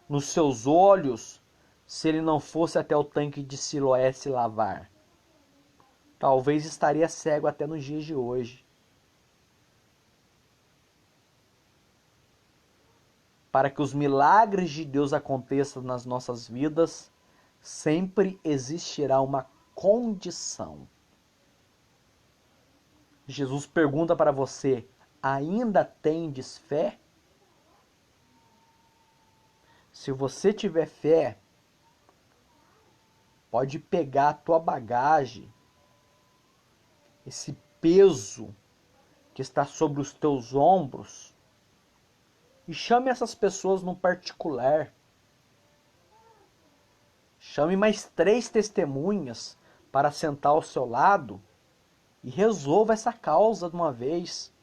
nos seus olhos se ele não fosse até o tanque de Siloé se lavar? Talvez estaria cego até nos dias de hoje. Para que os milagres de Deus aconteçam nas nossas vidas, sempre existirá uma condição. Jesus pergunta para você: ainda tendes fé? Se você tiver fé, pode pegar a tua bagagem, esse peso que está sobre os teus ombros, e chame essas pessoas no particular. Chame mais 3 testemunhas para sentar ao seu lado e resolva essa causa de uma vez.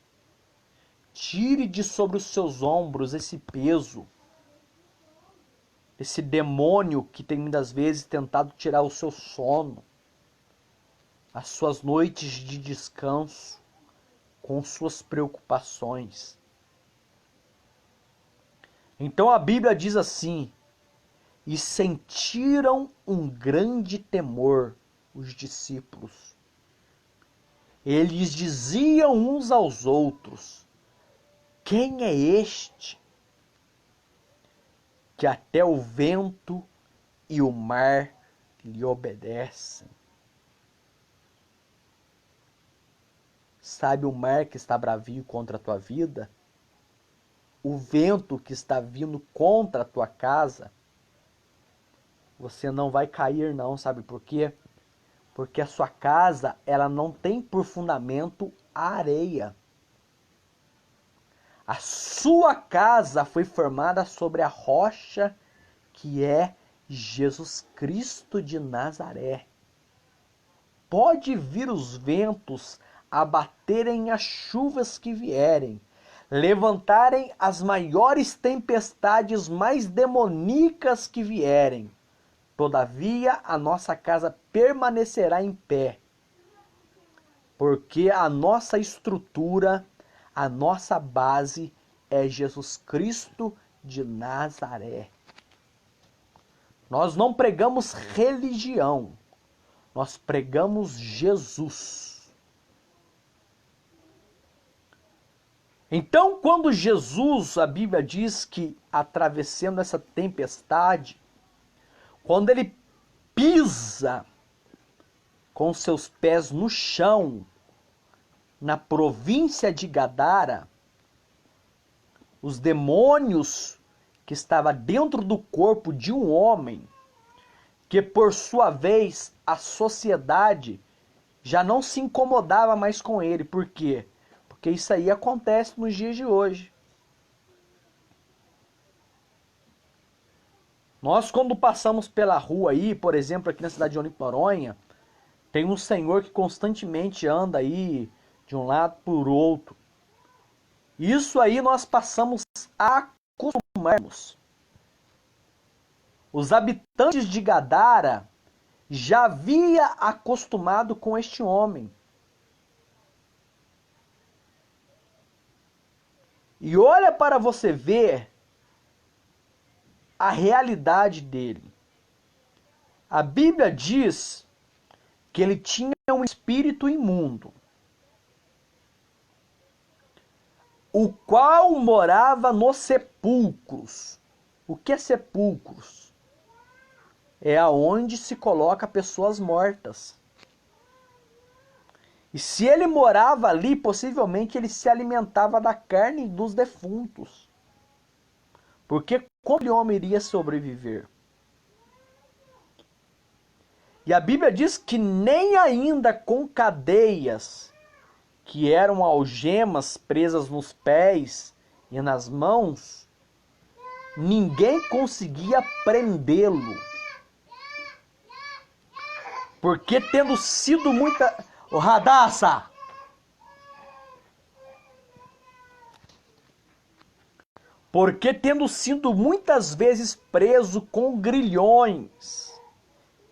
Tire de sobre os seus ombros esse peso, esse demônio que tem muitas vezes tentado tirar o seu sono, as suas noites de descanso, com suas preocupações. Então a Bíblia diz assim: e sentiram um grande temor os discípulos. Eles diziam uns aos outros: quem é este que até o vento e o mar lhe obedecem? Sabe o mar que está bravio contra a tua vida? O vento que está vindo contra a tua casa? Você não vai cair não, sabe por quê? Porque a sua casa, ela não tem por fundamento a areia. A sua casa foi formada sobre a rocha que é Jesus Cristo de Nazaré. Pode vir os ventos, abaterem as chuvas que vierem, levantarem as maiores tempestades mais demoníacas que vierem, todavia a nossa casa permanecerá em pé, porque a nossa estrutura, a nossa base é Jesus Cristo de Nazaré. Nós não pregamos religião, nós pregamos Jesus. Então, quando Jesus, a Bíblia diz que atravessando essa tempestade, quando ele pisa com seus pés no chão, na província de Gadara, os demônios que estavam dentro do corpo de um homem, que por sua vez a sociedade já não se incomodava mais com ele. Por quê? Porque isso aí acontece nos dias de hoje. Nós, quando passamos pela rua aí, por exemplo, aqui na cidade de Oniporonha, tem um senhor que constantemente anda aí de um lado por outro. Isso aí nós passamos a acostumarmos. Os habitantes de Gadara já havia acostumado com este homem. E olha para você ver a realidade dele. A Bíblia diz que ele tinha um espírito imundo, o qual morava nos sepulcros. O que é sepulcros? É aonde se coloca pessoas mortas. E se ele morava ali, possivelmente ele se alimentava da carne dos defuntos. Porque como aquele homem iria sobreviver? E a Bíblia diz que nem ainda com cadeias, que eram algemas presas nos pés e nas mãos, ninguém conseguia prendê-lo. Porque tendo sido muita... Ô, Radassa! Porque tendo sido muitas vezes preso com grilhões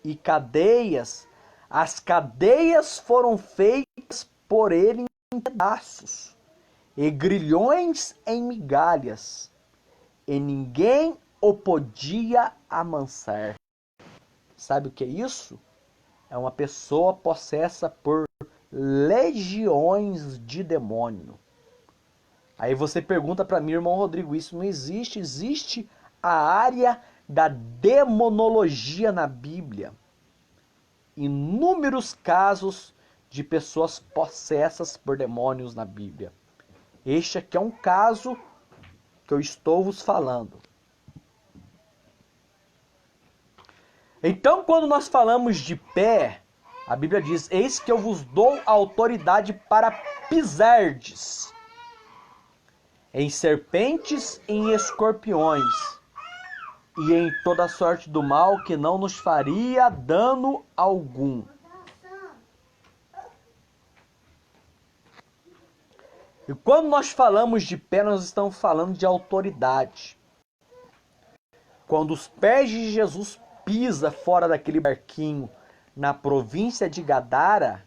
e cadeias, as cadeias foram feitas por ele em pedaços, e grilhões em migalhas, e ninguém o podia amansar. Sabe o que é isso? É uma pessoa possessa por legiões de demônio. Aí você pergunta para mim, irmão Rodrigo, isso não existe? Existe a área da demonologia na Bíblia. Inúmeros casos de pessoas possessas por demônios na Bíblia. Este aqui é um caso que eu estou vos falando. Então, quando nós falamos de pé, a Bíblia diz: eis que eu vos dou autoridade para pisardes em serpentes e em escorpiões, e em toda sorte do mal, que não nos faria dano algum. E quando nós falamos de pé, nós estamos falando de autoridade. Quando os pés de Jesus pisa fora daquele barquinho na província de Gadara,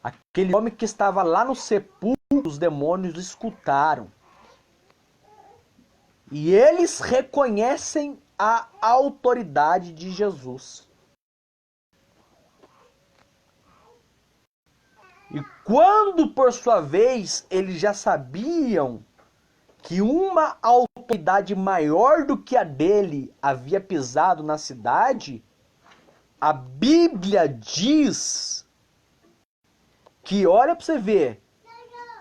aquele homem que estava lá no sepulcro, os demônios escutaram. E eles reconhecem a autoridade de Jesus. E quando, por sua vez, eles já sabiam que uma autoridade maior do que a dele havia pisado na cidade, a Bíblia diz que, olha para você ver,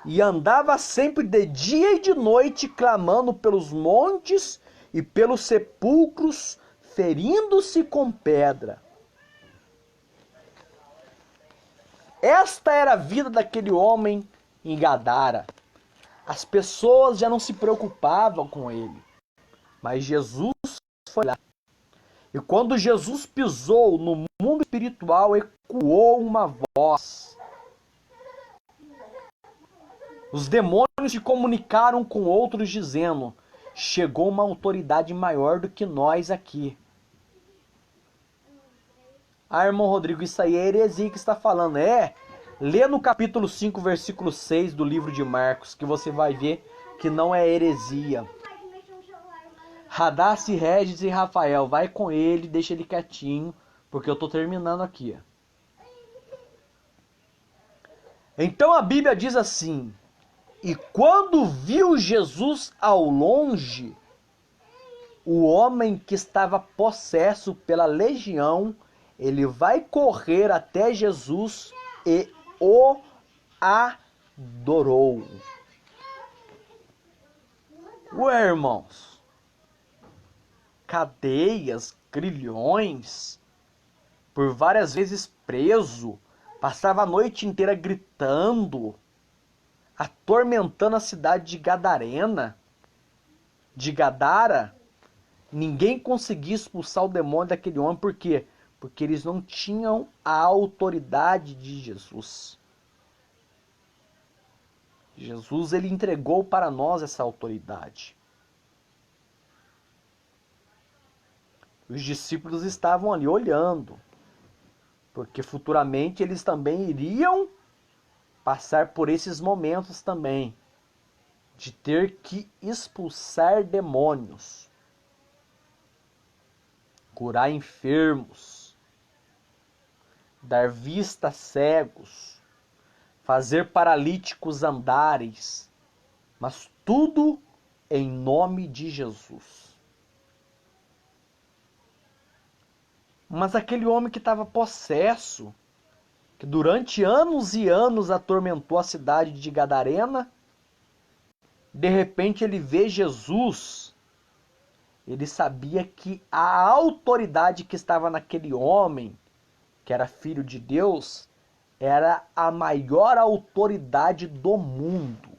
e andava sempre de dia e de noite, clamando pelos montes e pelos sepulcros, ferindo-se com pedra. Esta era a vida daquele homem em Gadara. As pessoas já não se preocupavam com ele, mas Jesus foi lá. E quando Jesus pisou no mundo espiritual, ecoou uma voz. Os demônios se comunicaram com outros dizendo: chegou uma autoridade maior do que nós aqui. Ah, irmão Rodrigo, isso aí é heresia que está falando. Lê no capítulo 5, versículo 6 do livro de Marcos, que você vai ver que não é heresia. Radace, Regis e Rafael, vai com ele, deixa ele quietinho, porque eu estou terminando aqui. Então a Bíblia diz assim: e quando viu Jesus ao longe, o homem que estava possesso pela legião, ele vai correr até Jesus e o adorou. Ué, irmãos, cadeias, grilhões, por várias vezes preso, passava a noite inteira gritando, atormentando a cidade de Gadara. Ninguém conseguia expulsar o demônio daquele homem, por quê? Porque eles não tinham a autoridade de Jesus. Jesus, ele entregou para nós essa autoridade. Os discípulos estavam ali olhando, porque futuramente eles também iriam passar por esses momentos também, de ter que expulsar demônios, curar enfermos, dar vista a cegos, fazer paralíticos andarem, mas tudo em nome de Jesus. Mas aquele homem que estava possesso, que durante anos e anos atormentou a cidade de Gadarena, de repente ele vê Jesus. Ele sabia que a autoridade que estava naquele homem, que era filho de Deus, era a maior autoridade do mundo.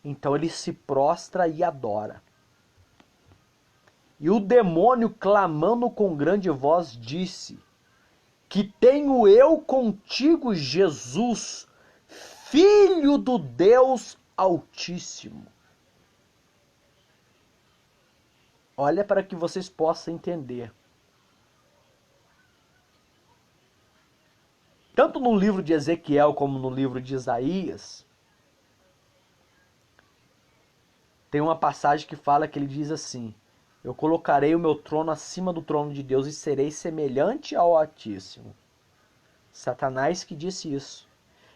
Então ele se prostra e adora. E o demônio, clamando com grande voz, disse: que tenho eu contigo, Jesus, Filho do Deus Altíssimo. Olha para que vocês possam entender. Tanto no livro de Ezequiel como no livro de Isaías, tem uma passagem que fala que ele diz assim: eu colocarei o meu trono acima do trono de Deus e serei semelhante ao Altíssimo. Satanás que disse isso.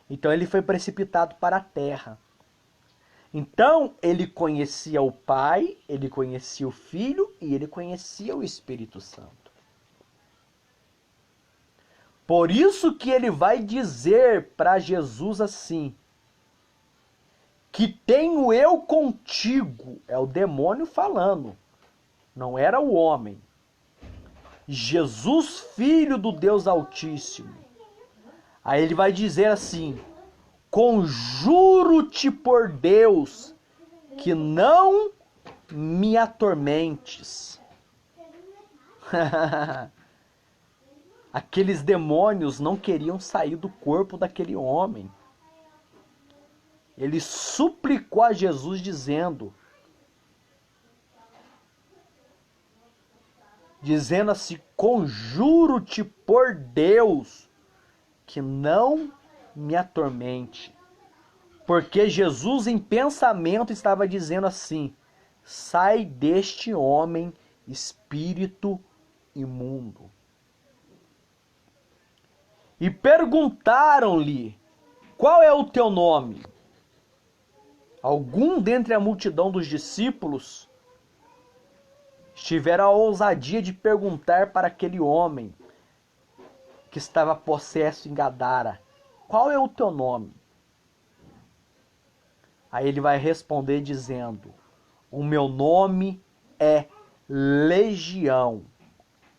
Então ele foi precipitado para a terra. Então ele conhecia o Pai, ele conhecia o Filho e ele conhecia o Espírito Santo. Por isso que ele vai dizer para Jesus assim: que tenho eu contigo. É o demônio falando, não era o homem. Jesus, Filho do Deus Altíssimo. Aí ele vai dizer assim: conjuro-te por Deus que não me atormentes. Aqueles demônios não queriam sair do corpo daquele homem. Ele suplicou a Jesus dizendo assim: conjuro-te por Deus que não me atormente. Porque Jesus em pensamento estava dizendo assim: sai deste homem, espírito imundo. E perguntaram-lhe: qual é o teu nome? Algum dentre a multidão dos discípulos tiveram a ousadia de perguntar para aquele homem que estava possesso em Gadara: qual é o teu nome? Aí ele vai responder dizendo: o meu nome é Legião,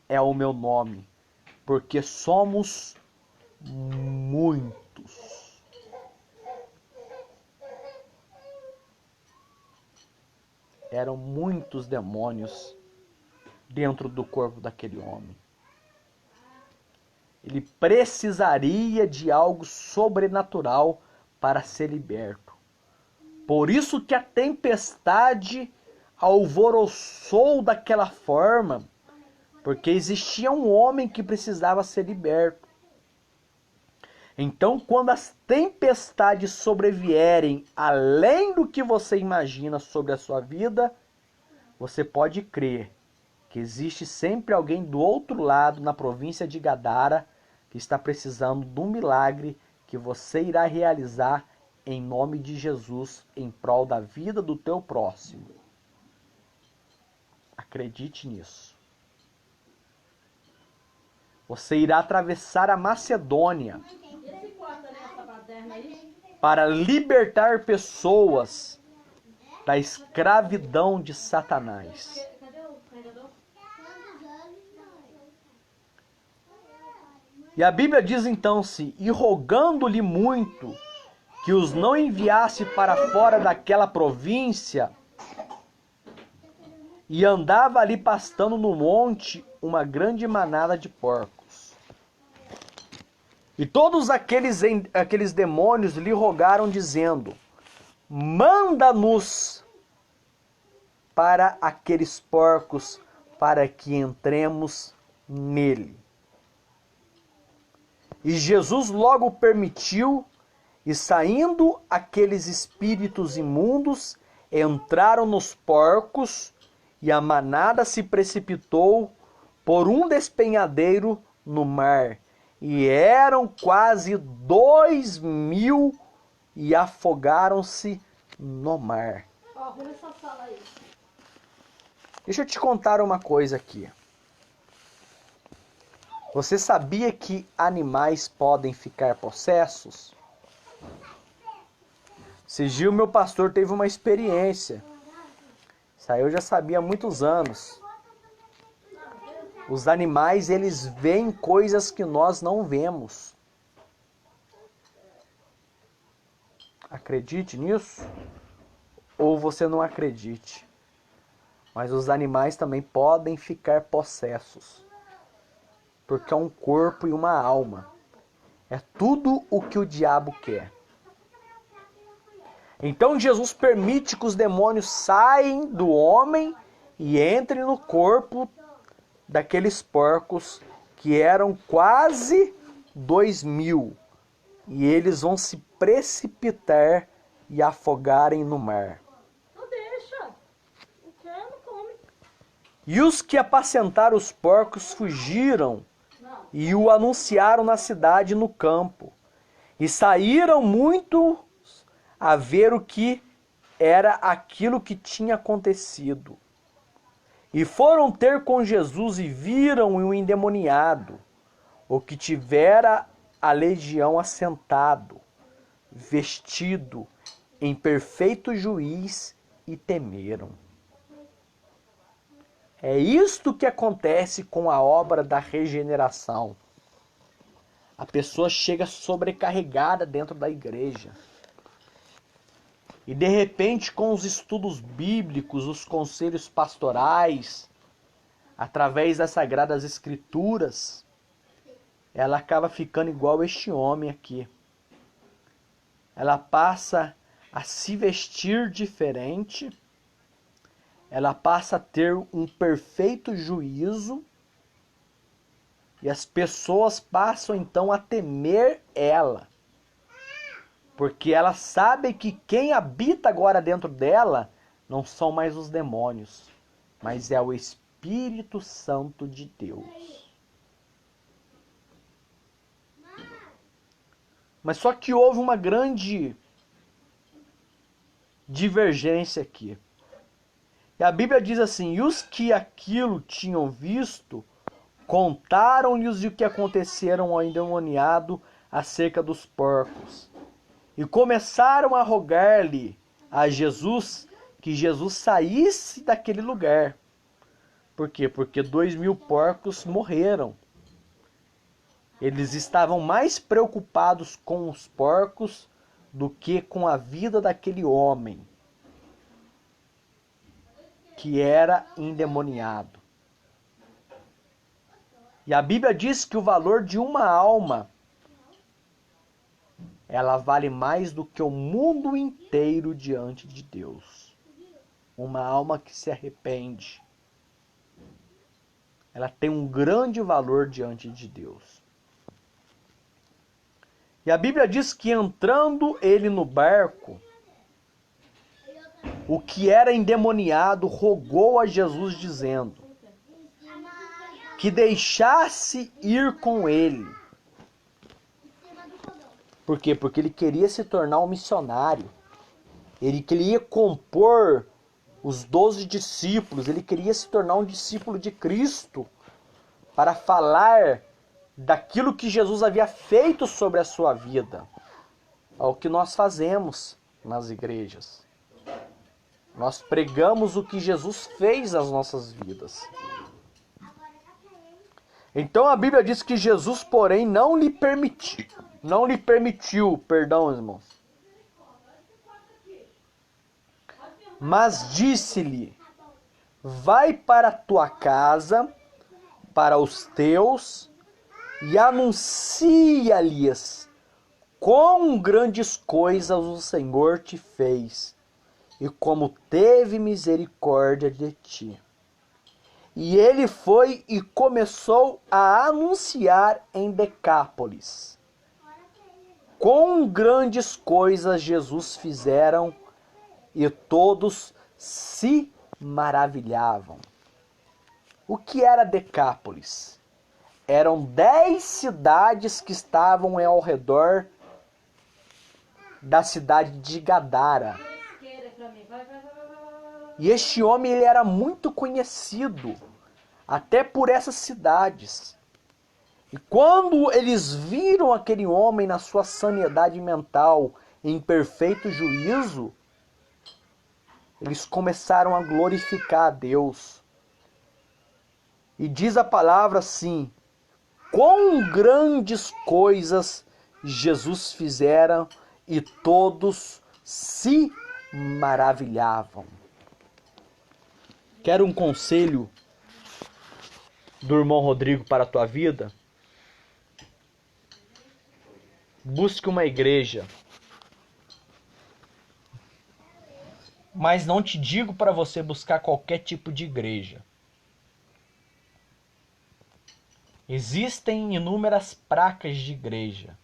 é o meu nome, porque somos muitos. Eram muitos demônios dentro do corpo daquele homem. Ele precisaria de algo sobrenatural para ser liberto. Por isso que a tempestade alvoroçou daquela forma, porque existia um homem que precisava ser liberto. Então, quando as tempestades sobrevierem além do que você imagina sobre a sua vida, você pode crer que existe sempre alguém do outro lado, na província de Gadara, que está precisando de um milagre que você irá realizar em nome de Jesus, em prol da vida do teu próximo. Acredite nisso. Você irá atravessar a Macedônia para libertar pessoas da escravidão de Satanás. E a Bíblia diz então-se, e rogando-lhe muito que os não enviasse para fora daquela província, e andava ali pastando no monte uma grande manada de porcos. E todos aqueles demônios lhe rogaram, dizendo: manda-nos para aqueles porcos, para que entremos nele. E Jesus logo permitiu, e saindo aqueles espíritos imundos, entraram nos porcos, e a manada se precipitou por um despenhadeiro no mar. E eram quase 2.000 e afogaram-se no mar. Arruma essa sala aí. Deixa eu te contar uma coisa aqui. Você sabia que animais podem ficar possessos? Esse dia o meu pastor teve uma experiência. Isso aí eu já sabia há muitos anos. Os animais, eles veem coisas que nós não vemos. Acredite nisso? Ou você não acredite. Mas os animais também podem ficar possessos. Porque é um corpo e uma alma. É tudo o que o diabo quer. Então Jesus permite que os demônios saiam do homem e entrem no corpo daqueles porcos, que eram quase 2.000. E eles vão se precipitar e afogarem no mar. Não deixa. Não quer, não come. E os que apacentaram os porcos fugiram e o anunciaram na cidade e no campo. E saíram muitos a ver o que era aquilo que tinha acontecido. E foram ter com Jesus e viram o endemoniado, o que tivera a legião assentado, vestido em perfeito juízo, e temeram. É isto que acontece com a obra da regeneração. A pessoa chega sobrecarregada dentro da igreja. E de repente, com os estudos bíblicos, os conselhos pastorais, através das Sagradas Escrituras, ela acaba ficando igual este homem aqui. Ela passa a se vestir diferente, ela passa a ter um perfeito juízo, e as pessoas passam então a temer ela. Porque ela sabe que quem habita agora dentro dela não são mais os demônios, mas é o Espírito Santo de Deus. Mas só que houve uma grande divergência aqui. E a Bíblia diz assim: e os que aquilo tinham visto, contaram-lhes o que aconteceram ao endemoniado acerca dos porcos. E começaram a rogar-lhe a Jesus que Jesus saísse daquele lugar. Por quê? Porque 2.000 porcos morreram. Eles estavam mais preocupados com os porcos do que com a vida daquele homem que era endemoniado. E a Bíblia diz que o valor de uma alma ela vale mais do que o mundo inteiro diante de Deus. Uma alma que se arrepende, ela tem um grande valor diante de Deus. E a Bíblia diz que entrando ele no barco, o que era endemoniado rogou a Jesus dizendo que deixasse ir com ele. Por quê? Porque ele queria se tornar um missionário. Ele queria compor os 12 discípulos. Ele queria se tornar um discípulo de Cristo para falar daquilo que Jesus havia feito sobre a sua vida. É o que nós fazemos nas igrejas. Nós pregamos o que Jesus fez nas nossas vidas. Então a Bíblia diz que Jesus, porém, não lhe permitiu, irmãos. Mas disse-lhe: vai para a tua casa, para os teus, e anuncia-lhes quão grandes coisas o Senhor te fez, e como teve misericórdia de ti. E ele foi e começou a anunciar em Decápolis quão grandes coisas Jesus fizeram, e todos se maravilhavam. O que era Decápolis? Eram 10 cidades que estavam ao redor da cidade de Gadara. E este homem ele era muito conhecido, até por essas cidades. E quando eles viram aquele homem na sua sanidade mental, em perfeito juízo, eles começaram a glorificar a Deus. E diz a palavra assim: quão grandes coisas Jesus fizera, e todos se maravilhavam. Quero um conselho do irmão Rodrigo para a tua vida? Busque uma igreja. Mas não te digo para você buscar qualquer tipo de igreja. Existem inúmeras placas de igreja,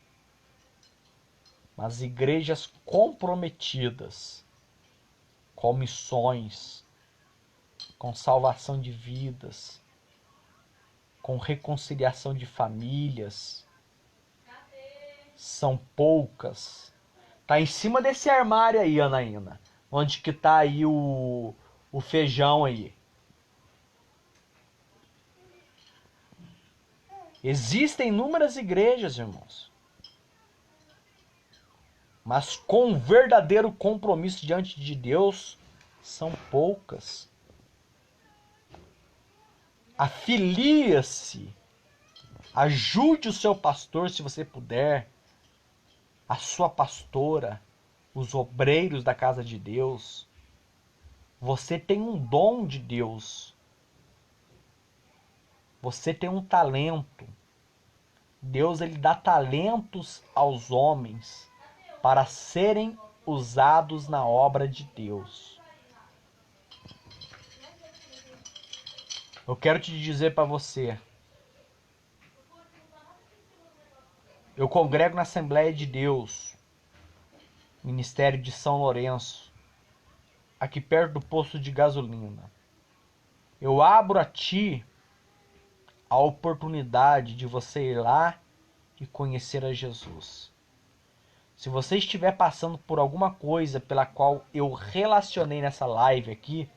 mas igrejas comprometidas com missões, com salvação de vidas, com reconciliação de famílias, são poucas. Tá em cima desse armário aí, Anaína, onde que tá aí o feijão aí. Existem inúmeras igrejas, irmãos, mas com verdadeiro compromisso diante de Deus, são poucas. Afilie-se, ajude o seu pastor se você puder, a sua pastora, os obreiros da casa de Deus. Você tem um dom de Deus. Você tem um talento. Deus ele dá talentos aos homens para serem usados na obra de Deus. Eu quero te dizer para você. Eu congrego na Assembleia de Deus, Ministério de São Lourenço, aqui perto do posto de gasolina. Eu abro a ti a oportunidade de você ir lá e conhecer a Jesus. Se você estiver passando por alguma coisa pela qual eu relacionei nessa live aqui,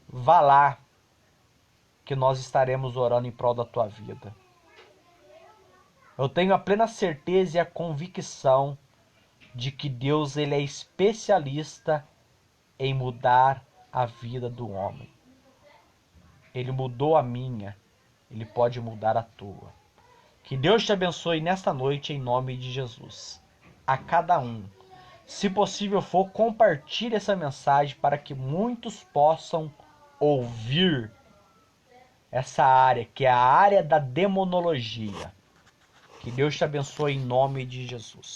vá lá, que nós estaremos orando em prol da tua vida. Eu tenho a plena certeza e a convicção de que Deus ele é especialista em mudar a vida do homem. Ele mudou a minha, ele pode mudar a tua. Que Deus te abençoe nesta noite em nome de Jesus. A cada um. Se possível for, compartilhe essa mensagem para que muitos possam ouvir essa área, que é a área da demonologia. Que Deus te abençoe em nome de Jesus.